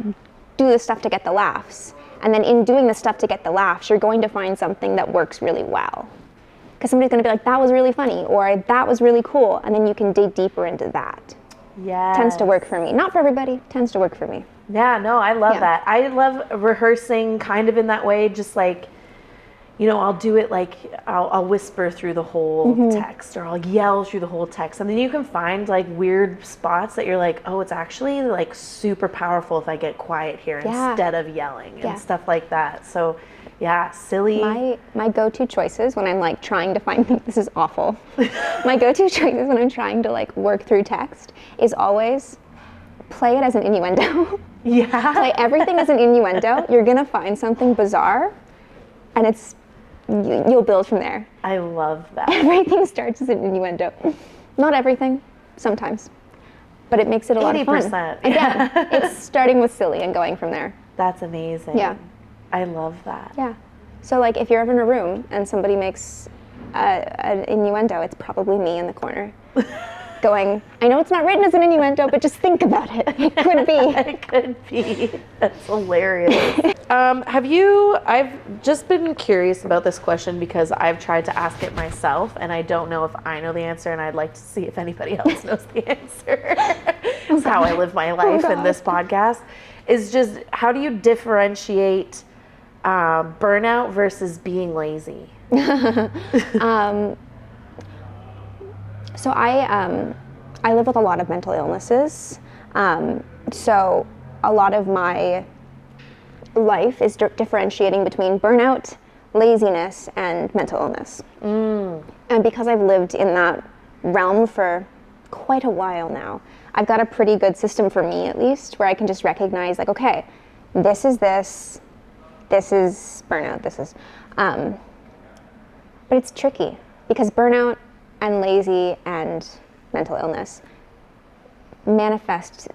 do the stuff to get the laughs. And then in doing the stuff to get the laughs, you're going to find something that works really well. Because somebody's going to be like, that was really funny, or that was really cool. And then you can dig deeper into that. Yes. Tends to work for me. Not for everybody, tends to work for me. Yeah, no, I love Yeah. that. I love rehearsing kind of in that way, just like, I'll do it like I'll whisper through the whole text, or I'll yell through the whole text. And then you can find like weird spots that you're like, oh, it's actually like super powerful if I get quiet here instead of yelling and stuff like that. So yeah, silly. My go-to choices when I'm like trying to find this is awful. My go-to choices when I'm trying to like work through text is always play it as an innuendo. Yeah. Play everything as an innuendo. You're gonna find something bizarre, and you'll build from there. I love that. Everything starts as an innuendo. Not everything, sometimes, but it makes it a lot of fun. 80%. Again, it's starting with silly and going from there. That's amazing. Yeah. I love that. Yeah. So like if you're ever in a room and somebody makes an innuendo, it's probably me in the corner going, I know it's not written as an innuendo, but just think about it. It could be. It could be. That's hilarious. I've just been curious about this question because I've tried to ask it myself, and I don't know if I know the answer, and I'd like to see if anybody else knows the answer. That's how I live my life in this podcast, is just how do you differentiate burnout versus being lazy? So I live with a lot of mental illnesses. So a lot of my life is differentiating between burnout, laziness, and mental illness. And because I've lived in that realm for quite a while now, I've got a pretty good system, for me at least, where I can just recognize like, okay, this is burnout, but it's tricky because burnout and lazy and mental illness manifest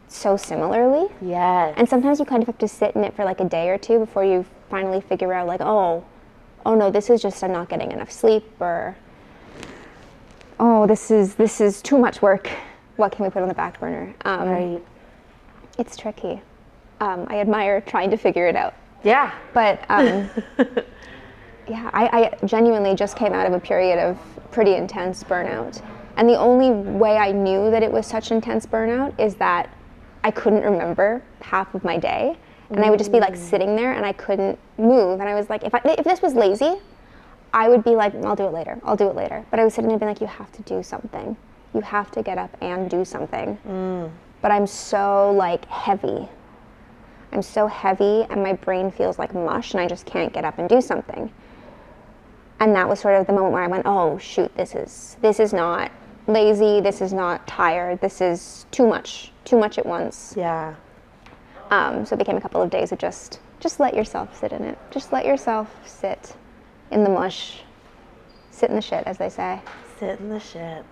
so similarly. Yes. And sometimes you kind of have to sit in it for like a day or two before you finally figure out like, oh no, this is just I'm not getting enough sleep, or oh, this is too much work. What can we put on the back burner? Right. It's tricky. I admire trying to figure it out. Yeah. But yeah, I genuinely just came out of a period of pretty intense burnout. And the only way I knew that it was such intense burnout is that I couldn't remember half of my day. And I would just be like sitting there and I couldn't move. And I was like, if this was lazy, I would be like, I'll do it later. But I was sitting there being like, you have to do something. You have to get up and do something. But I'm so like heavy. I'm so heavy and my brain feels like mush and I just can't get up and do something. And that was sort of the moment where I went, oh shoot, this is not lazy, this is not tired, this is too much at once. Yeah. So it became a couple of days of just let yourself sit in it. Just let yourself sit in the mush. Sit in the shit, as they say. Sit in the shit.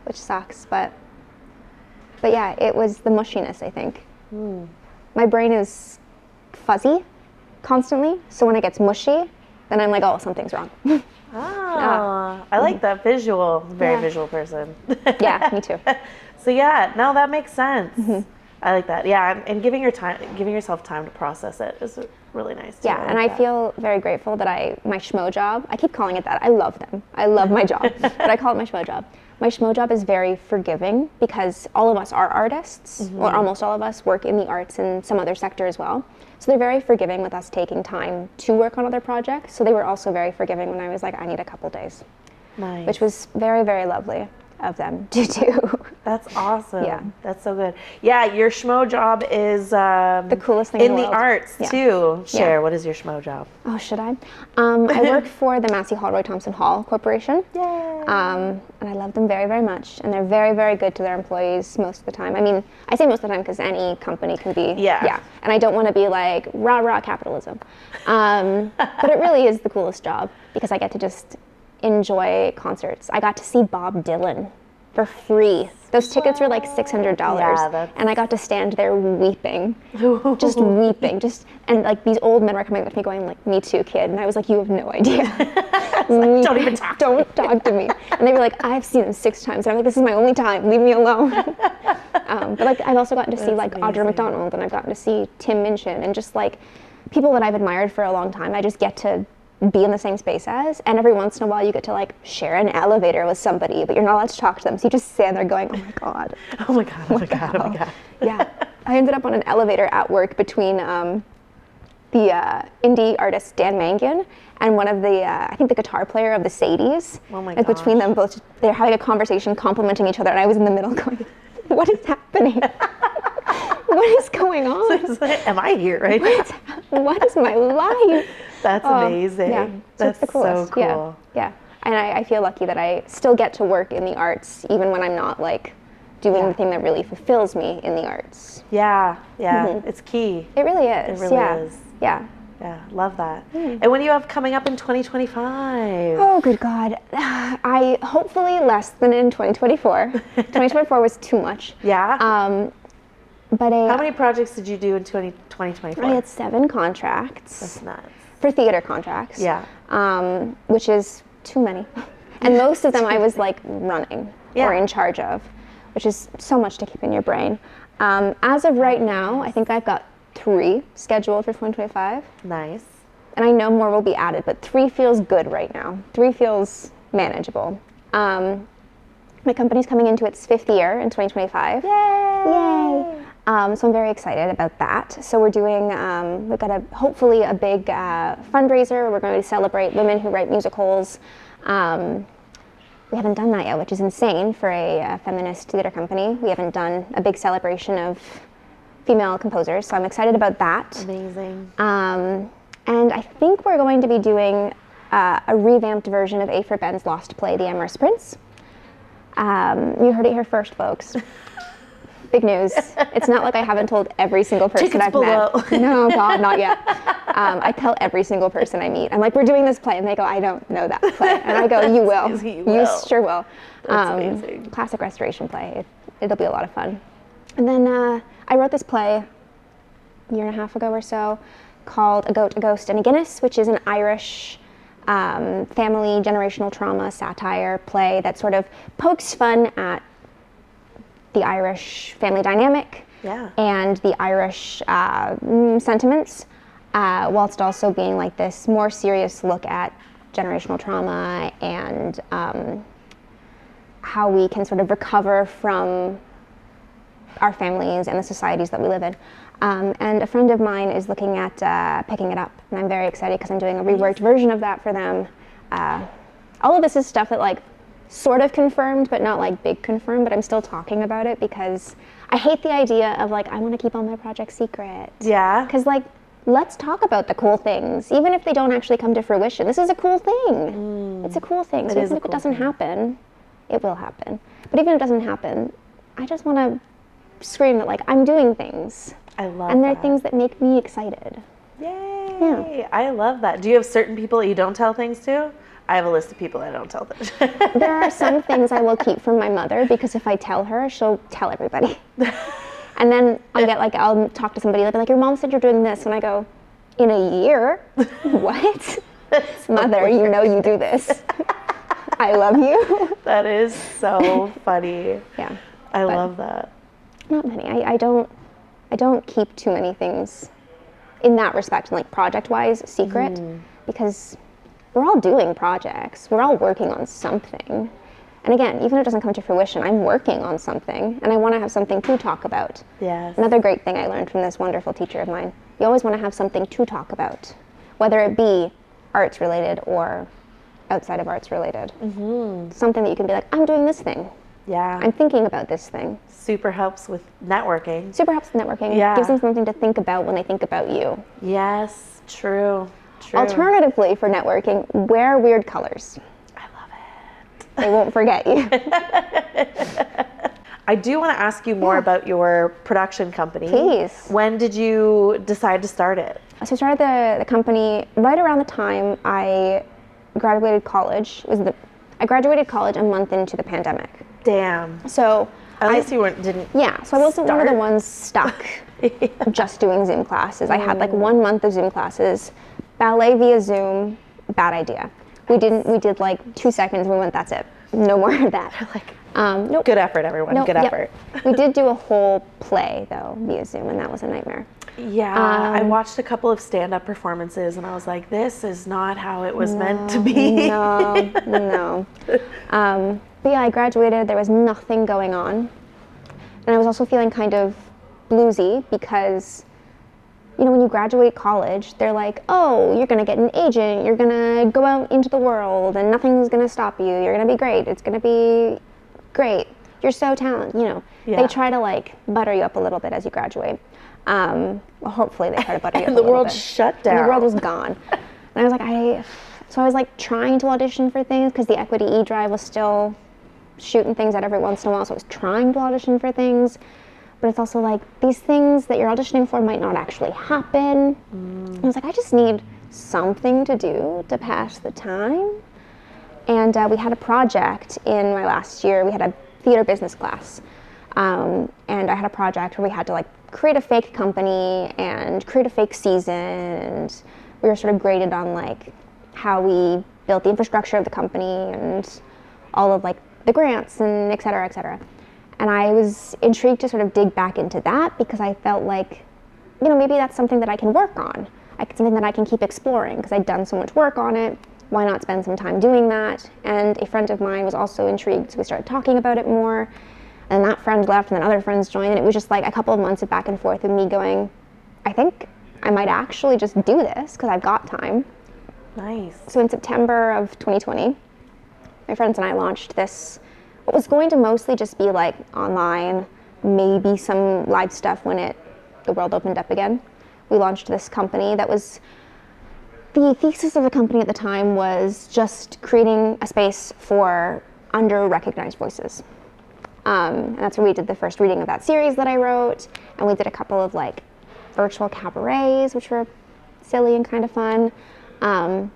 Which sucks, but yeah, it was the mushiness, I think. My brain is fuzzy constantly, so when it gets mushy, then I'm like, oh, something's wrong. I like that visual. Very visual person. Yeah, me too. So yeah, no, that makes sense. I like that. Yeah, and giving yourself time to process it is really nice too. Yeah, and I feel very grateful that my schmo job, I keep calling it that. I love them. I love my job, but I call it my schmo job. My schmo job is very forgiving because all of us are artists, or almost all of us work in the arts and some other sector as well. So they're very forgiving with us taking time to work on other projects. So they were also very forgiving when I was like, I need a couple days. Nice. Which was very, very lovely of them to do. That's awesome. Yeah. That's so good. Yeah, your schmo job is the coolest thing in the the world. arts too. Share, what is your schmo job? Oh, should I? I work for the Massey Hall Roy Thompson Hall Corporation. Yay. And I love them very, very much. And they're very, very good to their employees most of the time. I mean, I say most of the time because any company can be. Yeah. And I don't want to be like, rah, rah, capitalism. But it really is the coolest job because I get to just enjoy concerts. I got to see Bob Dylan for free. Those tickets were like $600, and I got to stand there weeping, just weeping, and like these old men were coming up to me going like, "Me too, kid," and I was like, "You have no idea." Like, don't even talk. Don't talk to me. And they were like, "I've seen him 6 times." And I'm like, "This is my only time. Leave me alone." But like, I've also gotten to see like Audra McDonald, and I've gotten to see Tim Minchin, and just like people that I've admired for a long time. I just get to be in the same space as, and every once in a while you get to like share an elevator with somebody, but you're not allowed to talk to them, so you just stand there going, oh my god, oh my god, oh my god, oh my god. Yeah, I ended up on an elevator at work between indie artist Dan Mangan and one of the, I think the guitar player of the Sadies. Oh my Like between them both, they're having a conversation, complimenting each other, and I was in the middle going, what is happening? What is going on? Am I here right now? What is my life? That's amazing. Yeah, so That's it's the coolest. so cool. Yeah. And I feel lucky that I still get to work in the arts, even when I'm not like doing the thing that really fulfills me in the arts. Yeah, it's key. It really is. It really is. Yeah. Yeah, love that. And what do you have coming up in 2025? Oh, good God. I hopefully less than in 2024. 2024 was too much. Yeah? But How many projects did you do in 2024? I had 7 contracts. That's nuts. For theater contracts. Yeah. Which is too many. And most of them I was like running or in charge of, which is so much to keep in your brain. As of right now, I think I've got 3 scheduled for 2025. Nice. And I know more will be added, but 3 feels good right now. 3 feels manageable. My company's coming into its 5th year in 2025. Yay! So I'm very excited about that. So we're doing, we've got hopefully a big fundraiser. We're going to celebrate women who write musicals. We haven't done that yet, which is insane for a feminist theater company. We haven't done a big celebration of female composers, so I'm excited about that. Amazing. And I think we're going to be doing a revamped version of A for Ben's lost play, The Amorous Prince. You heard it here first, folks. Big news. It's not like I haven't told every single person Tickets I've below. met. No, God, not yet. I tell every single person I meet. I'm like, we're doing this play. And they go, I don't know that play. And I go, you will. You sure will. That's amazing. Classic restoration play. It'll be a lot of fun. And then I wrote this play a year and a half ago or so called A Ghost A Gunness, which is an Irish family generational trauma satire play that sort of pokes fun at the Irish family dynamic and the Irish sentiments, whilst also being like this more serious look at generational trauma and how we can sort of recover from our families and the societies that we live in. And a friend of mine is looking at picking it up, and I'm very excited because I'm doing a reworked version of that for them. All of this is stuff that like sort of confirmed, but not like big confirmed, but I'm still talking about it because I hate the idea of like, I want to keep all my projects secret. Yeah. Because like, let's talk about the cool things, even if they don't actually come to fruition. This is a cool thing. It's a cool thing. So even if it doesn't happen, it will happen. But even if it doesn't happen, I just want to scream that like, I'm doing things. I love and they're that. things that make me excited. Yay. Yeah. I love that. Do you have certain people that you don't tell things to? I have a list of people I don't tell things. There are some things I will keep from my mother because if I tell her, she'll tell everybody. And then I'll talk to somebody, they'll be like, your mom said you're doing this. And I go, in a year? What? Mother, you know you do this. I love you. That is so funny. Yeah. I love that. Not many. I don't keep too many things in that respect, like project-wise, secret, because we're all doing projects. We're all working on something. And again, even if it doesn't come to fruition, I'm working on something, and I want to have something to talk about. Yes. Another great thing I learned from this wonderful teacher of mine, you always want to have something to talk about, whether it be arts-related or outside of arts-related. Something that you can be like, I'm doing this thing. Yeah. I'm thinking about this thing. Super helps with networking. Super helps with networking. Yeah. Gives them something to think about when they think about you. Yes, true. True. Alternatively, for networking, wear weird colors. I love it. They won't forget you. I do want to ask you more about your production company. Please. When did you decide to start it? So I started the company right around the time I graduated college. I graduated college a month into the pandemic. Damn. So At least you didn't. Yeah, so I wasn't one of the start. ones stuck just doing Zoom classes. I had like 1 month of Zoom classes, ballet via Zoom, bad idea. We did like 2 seconds and we went, that's it. No more of that. Nope. Good effort, everyone. Nope, Good effort. We did do a whole play though via Zoom, and that was a nightmare. Yeah, I watched a couple of stand-up performances and I was like, this is not how it was meant to be. No. But yeah, I graduated, there was nothing going on. And I was also feeling kind of bluesy because when you graduate college, they're like, oh, you're going to get an agent, you're going to go out into the world and nothing's going to stop you. You're going to be great. It's going to be great. You're so talented, Yeah. They try to like butter you up a little bit as you graduate. Well, hopefully they try to butter you up And a the little world bit. shut down. And the world was gone. And I was like, so I was like trying to audition for things because the Equity E-Drive was still shooting things out every once in a while. So I was trying to audition for things. But it's also like these things that you're auditioning for might not actually happen. I was like, I just need something to do to pass the time. And we had a project in my last year. We had a theater business class. And I had a project where we had to like create a fake company and create a fake season. And we were sort of graded on like how we built the infrastructure of the company and all of like the grants and et cetera, et cetera. And I was intrigued to sort of dig back into that because I felt like, maybe that's something that I can work on. Something that I can keep exploring because I'd done so much work on it. Why not spend some time doing that? And a friend of mine was also intrigued, so we started talking about it more. And that friend left, and then other friends joined, and it was just like a couple of months of back and forth of me going, I think I might actually just do this because I've got time. Nice. So in September of 2020, my friends and I launched this. What was going to mostly just be like online, maybe some live stuff when the world opened up again. We launched this company that was, the thesis of the company at the time was just creating a space for under-recognized voices. And that's where we did the first reading of that series that I wrote, and we did a couple of like virtual cabarets, which were silly and kind of fun. And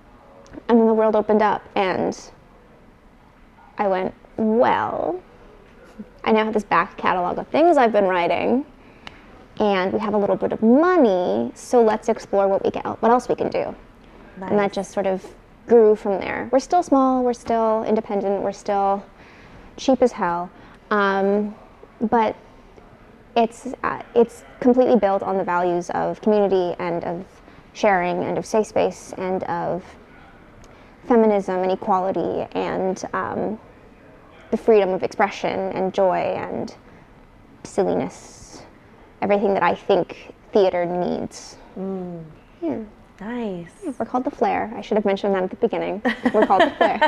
then the world opened up, and I went, well, I now have this back catalog of things I've been writing, and we have a little bit of money, so let's explore what else we can do. Nice. And that just sort of grew from there. We're still small, we're still independent, we're still cheap as hell, but it's completely built on the values of community and of sharing and of safe space and of feminism and equality and the freedom of expression and joy and silliness, everything that I think theater needs. Yeah. Nice. Yeah, we're called The Flare. I should have mentioned that at the beginning. We're called The Flare.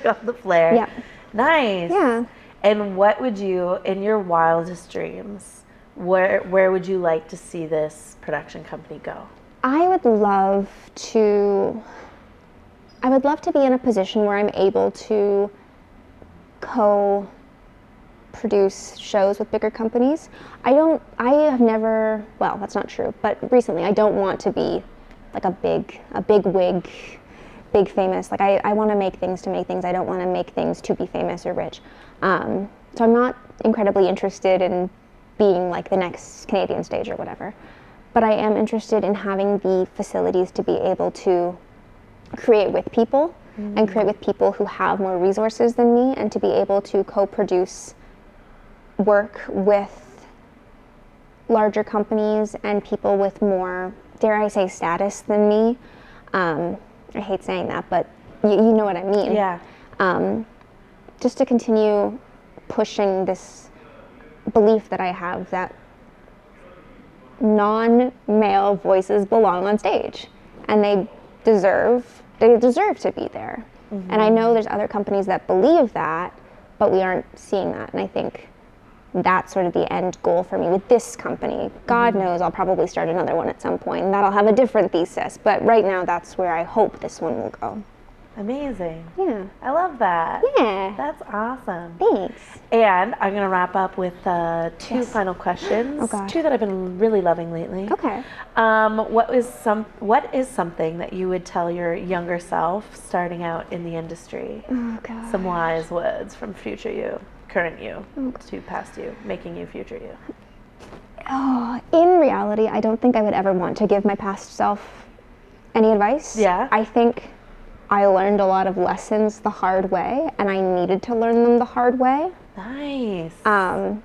Called The Flare. Yeah. Nice. Yeah. And what would you, in your wildest dreams, where would you like to see this production company go? I would love to be in a position where I'm able to co-produce shows with bigger companies. Well, that's not true, but recently I don't want to be like a big wig, big famous. Like I want to make things to make things. I don't want to make things to be famous or rich. So I'm not incredibly interested in being like the next Canadian stage or whatever. But I am interested in having the facilities to be able to create with people and create with people who have more resources than me, and to be able to co-produce work with larger companies and people with more, dare I say, status than me. I hate saying that, but you know what I mean. Yeah. Just to continue pushing this belief that I have that non-male voices belong on stage, and they deserve to be there. Mm-hmm. And I know there's other companies that believe that, but we aren't seeing that. And I think that's sort of the end goal for me with this company. God knows I'll probably start another one at some point, and that'll have a different thesis. But right now, that's where I hope this one will go. Amazing. Yeah. I love that. Yeah. That's awesome. Thanks. And I'm going to wrap up with two final questions. Oh, God. Two that I've been really loving lately. Okay. What is something that you would tell your younger self starting out in the industry? Oh, God. Some wise words from future you, current you, to past you, making you future you. Oh, in reality, I don't think I would ever want to give my past self any advice. Yeah. I think I learned a lot of lessons the hard way, and I needed to learn them the hard way. Nice. My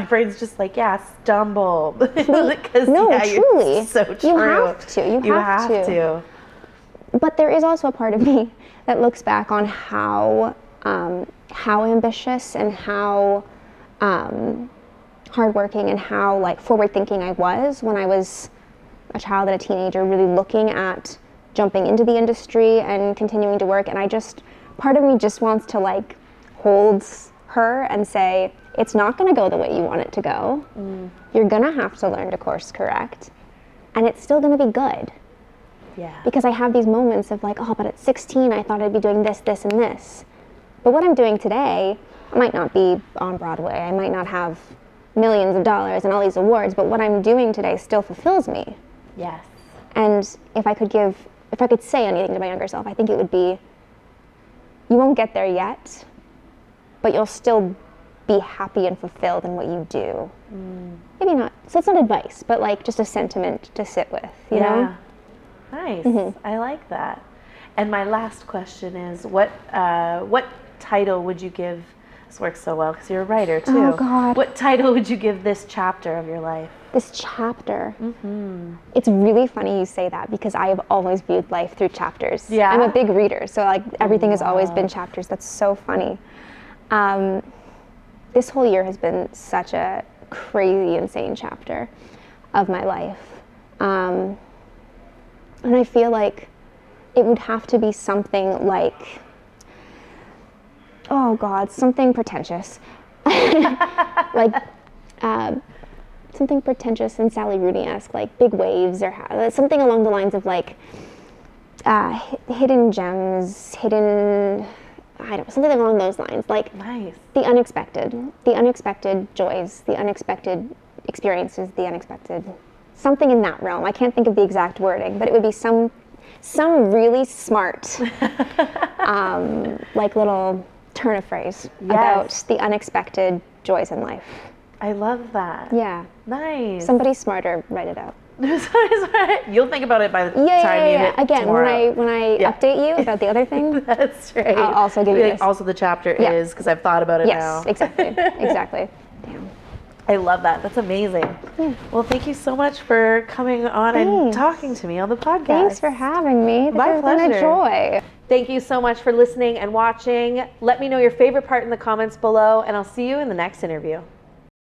brain's just like, stumbled. Truly. So true. You have to. You have to. But there is also a part of me that looks back on how ambitious and how hardworking and how like forward thinking I was when I was a child and a teenager, really looking at jumping into the industry and continuing to work. And part of me just wants to like hold her and say, it's not going to go the way you want it to go. You're going to have to learn to course correct, and it's still going to be good. Yeah. Because I have these moments of like, oh, but at 16 I thought I'd be doing this, this, and this. But what I'm doing today, I might not be on Broadway, I might not have millions of dollars and all these awards, but what I'm doing today still fulfills me. Yes. And if I could say anything to my younger self, I think it would be, you won't get there yet, but you'll still be happy and fulfilled in what you do. Maybe not, so it's not advice, but like just a sentiment to sit with, you know? Nice. I like that. And my last question is, what title would you give, this works so well because you're a writer too. Oh God. What title would you give this chapter of your life? This chapter. It's really funny you say that because I have always viewed life through chapters. Yeah. I'm a big reader, so like everything has always been chapters. That's so funny. This whole year has been such a crazy, insane chapter of my life. And I feel like it would have to be something like, oh God, something pretentious. Like, something pretentious and Sally Rooney-esque, like big waves, or something along the lines of like hidden gems, something along those lines. Like Nice. the unexpected joys, the unexpected experiences, the unexpected, something in that realm. I can't think of the exact wording, but it would be some really smart, like little turn of phrase about the unexpected joys in life. I love that. Yeah. Nice. Somebody smarter write it out. You'll think about it by the time you hit Again, tomorrow. when I update you about the other thing, That's right. I'll also give you Like, this. also the chapter is, because I've thought about it now. Yes, exactly. Exactly. Damn. I love that. That's amazing. Well, thank you so much for coming on and talking to me on the podcast. Thanks for having me. This My has been a pleasure. joy. Thank you so much for listening and watching. Let me know your favorite part in the comments below, and I'll see you in the next interview.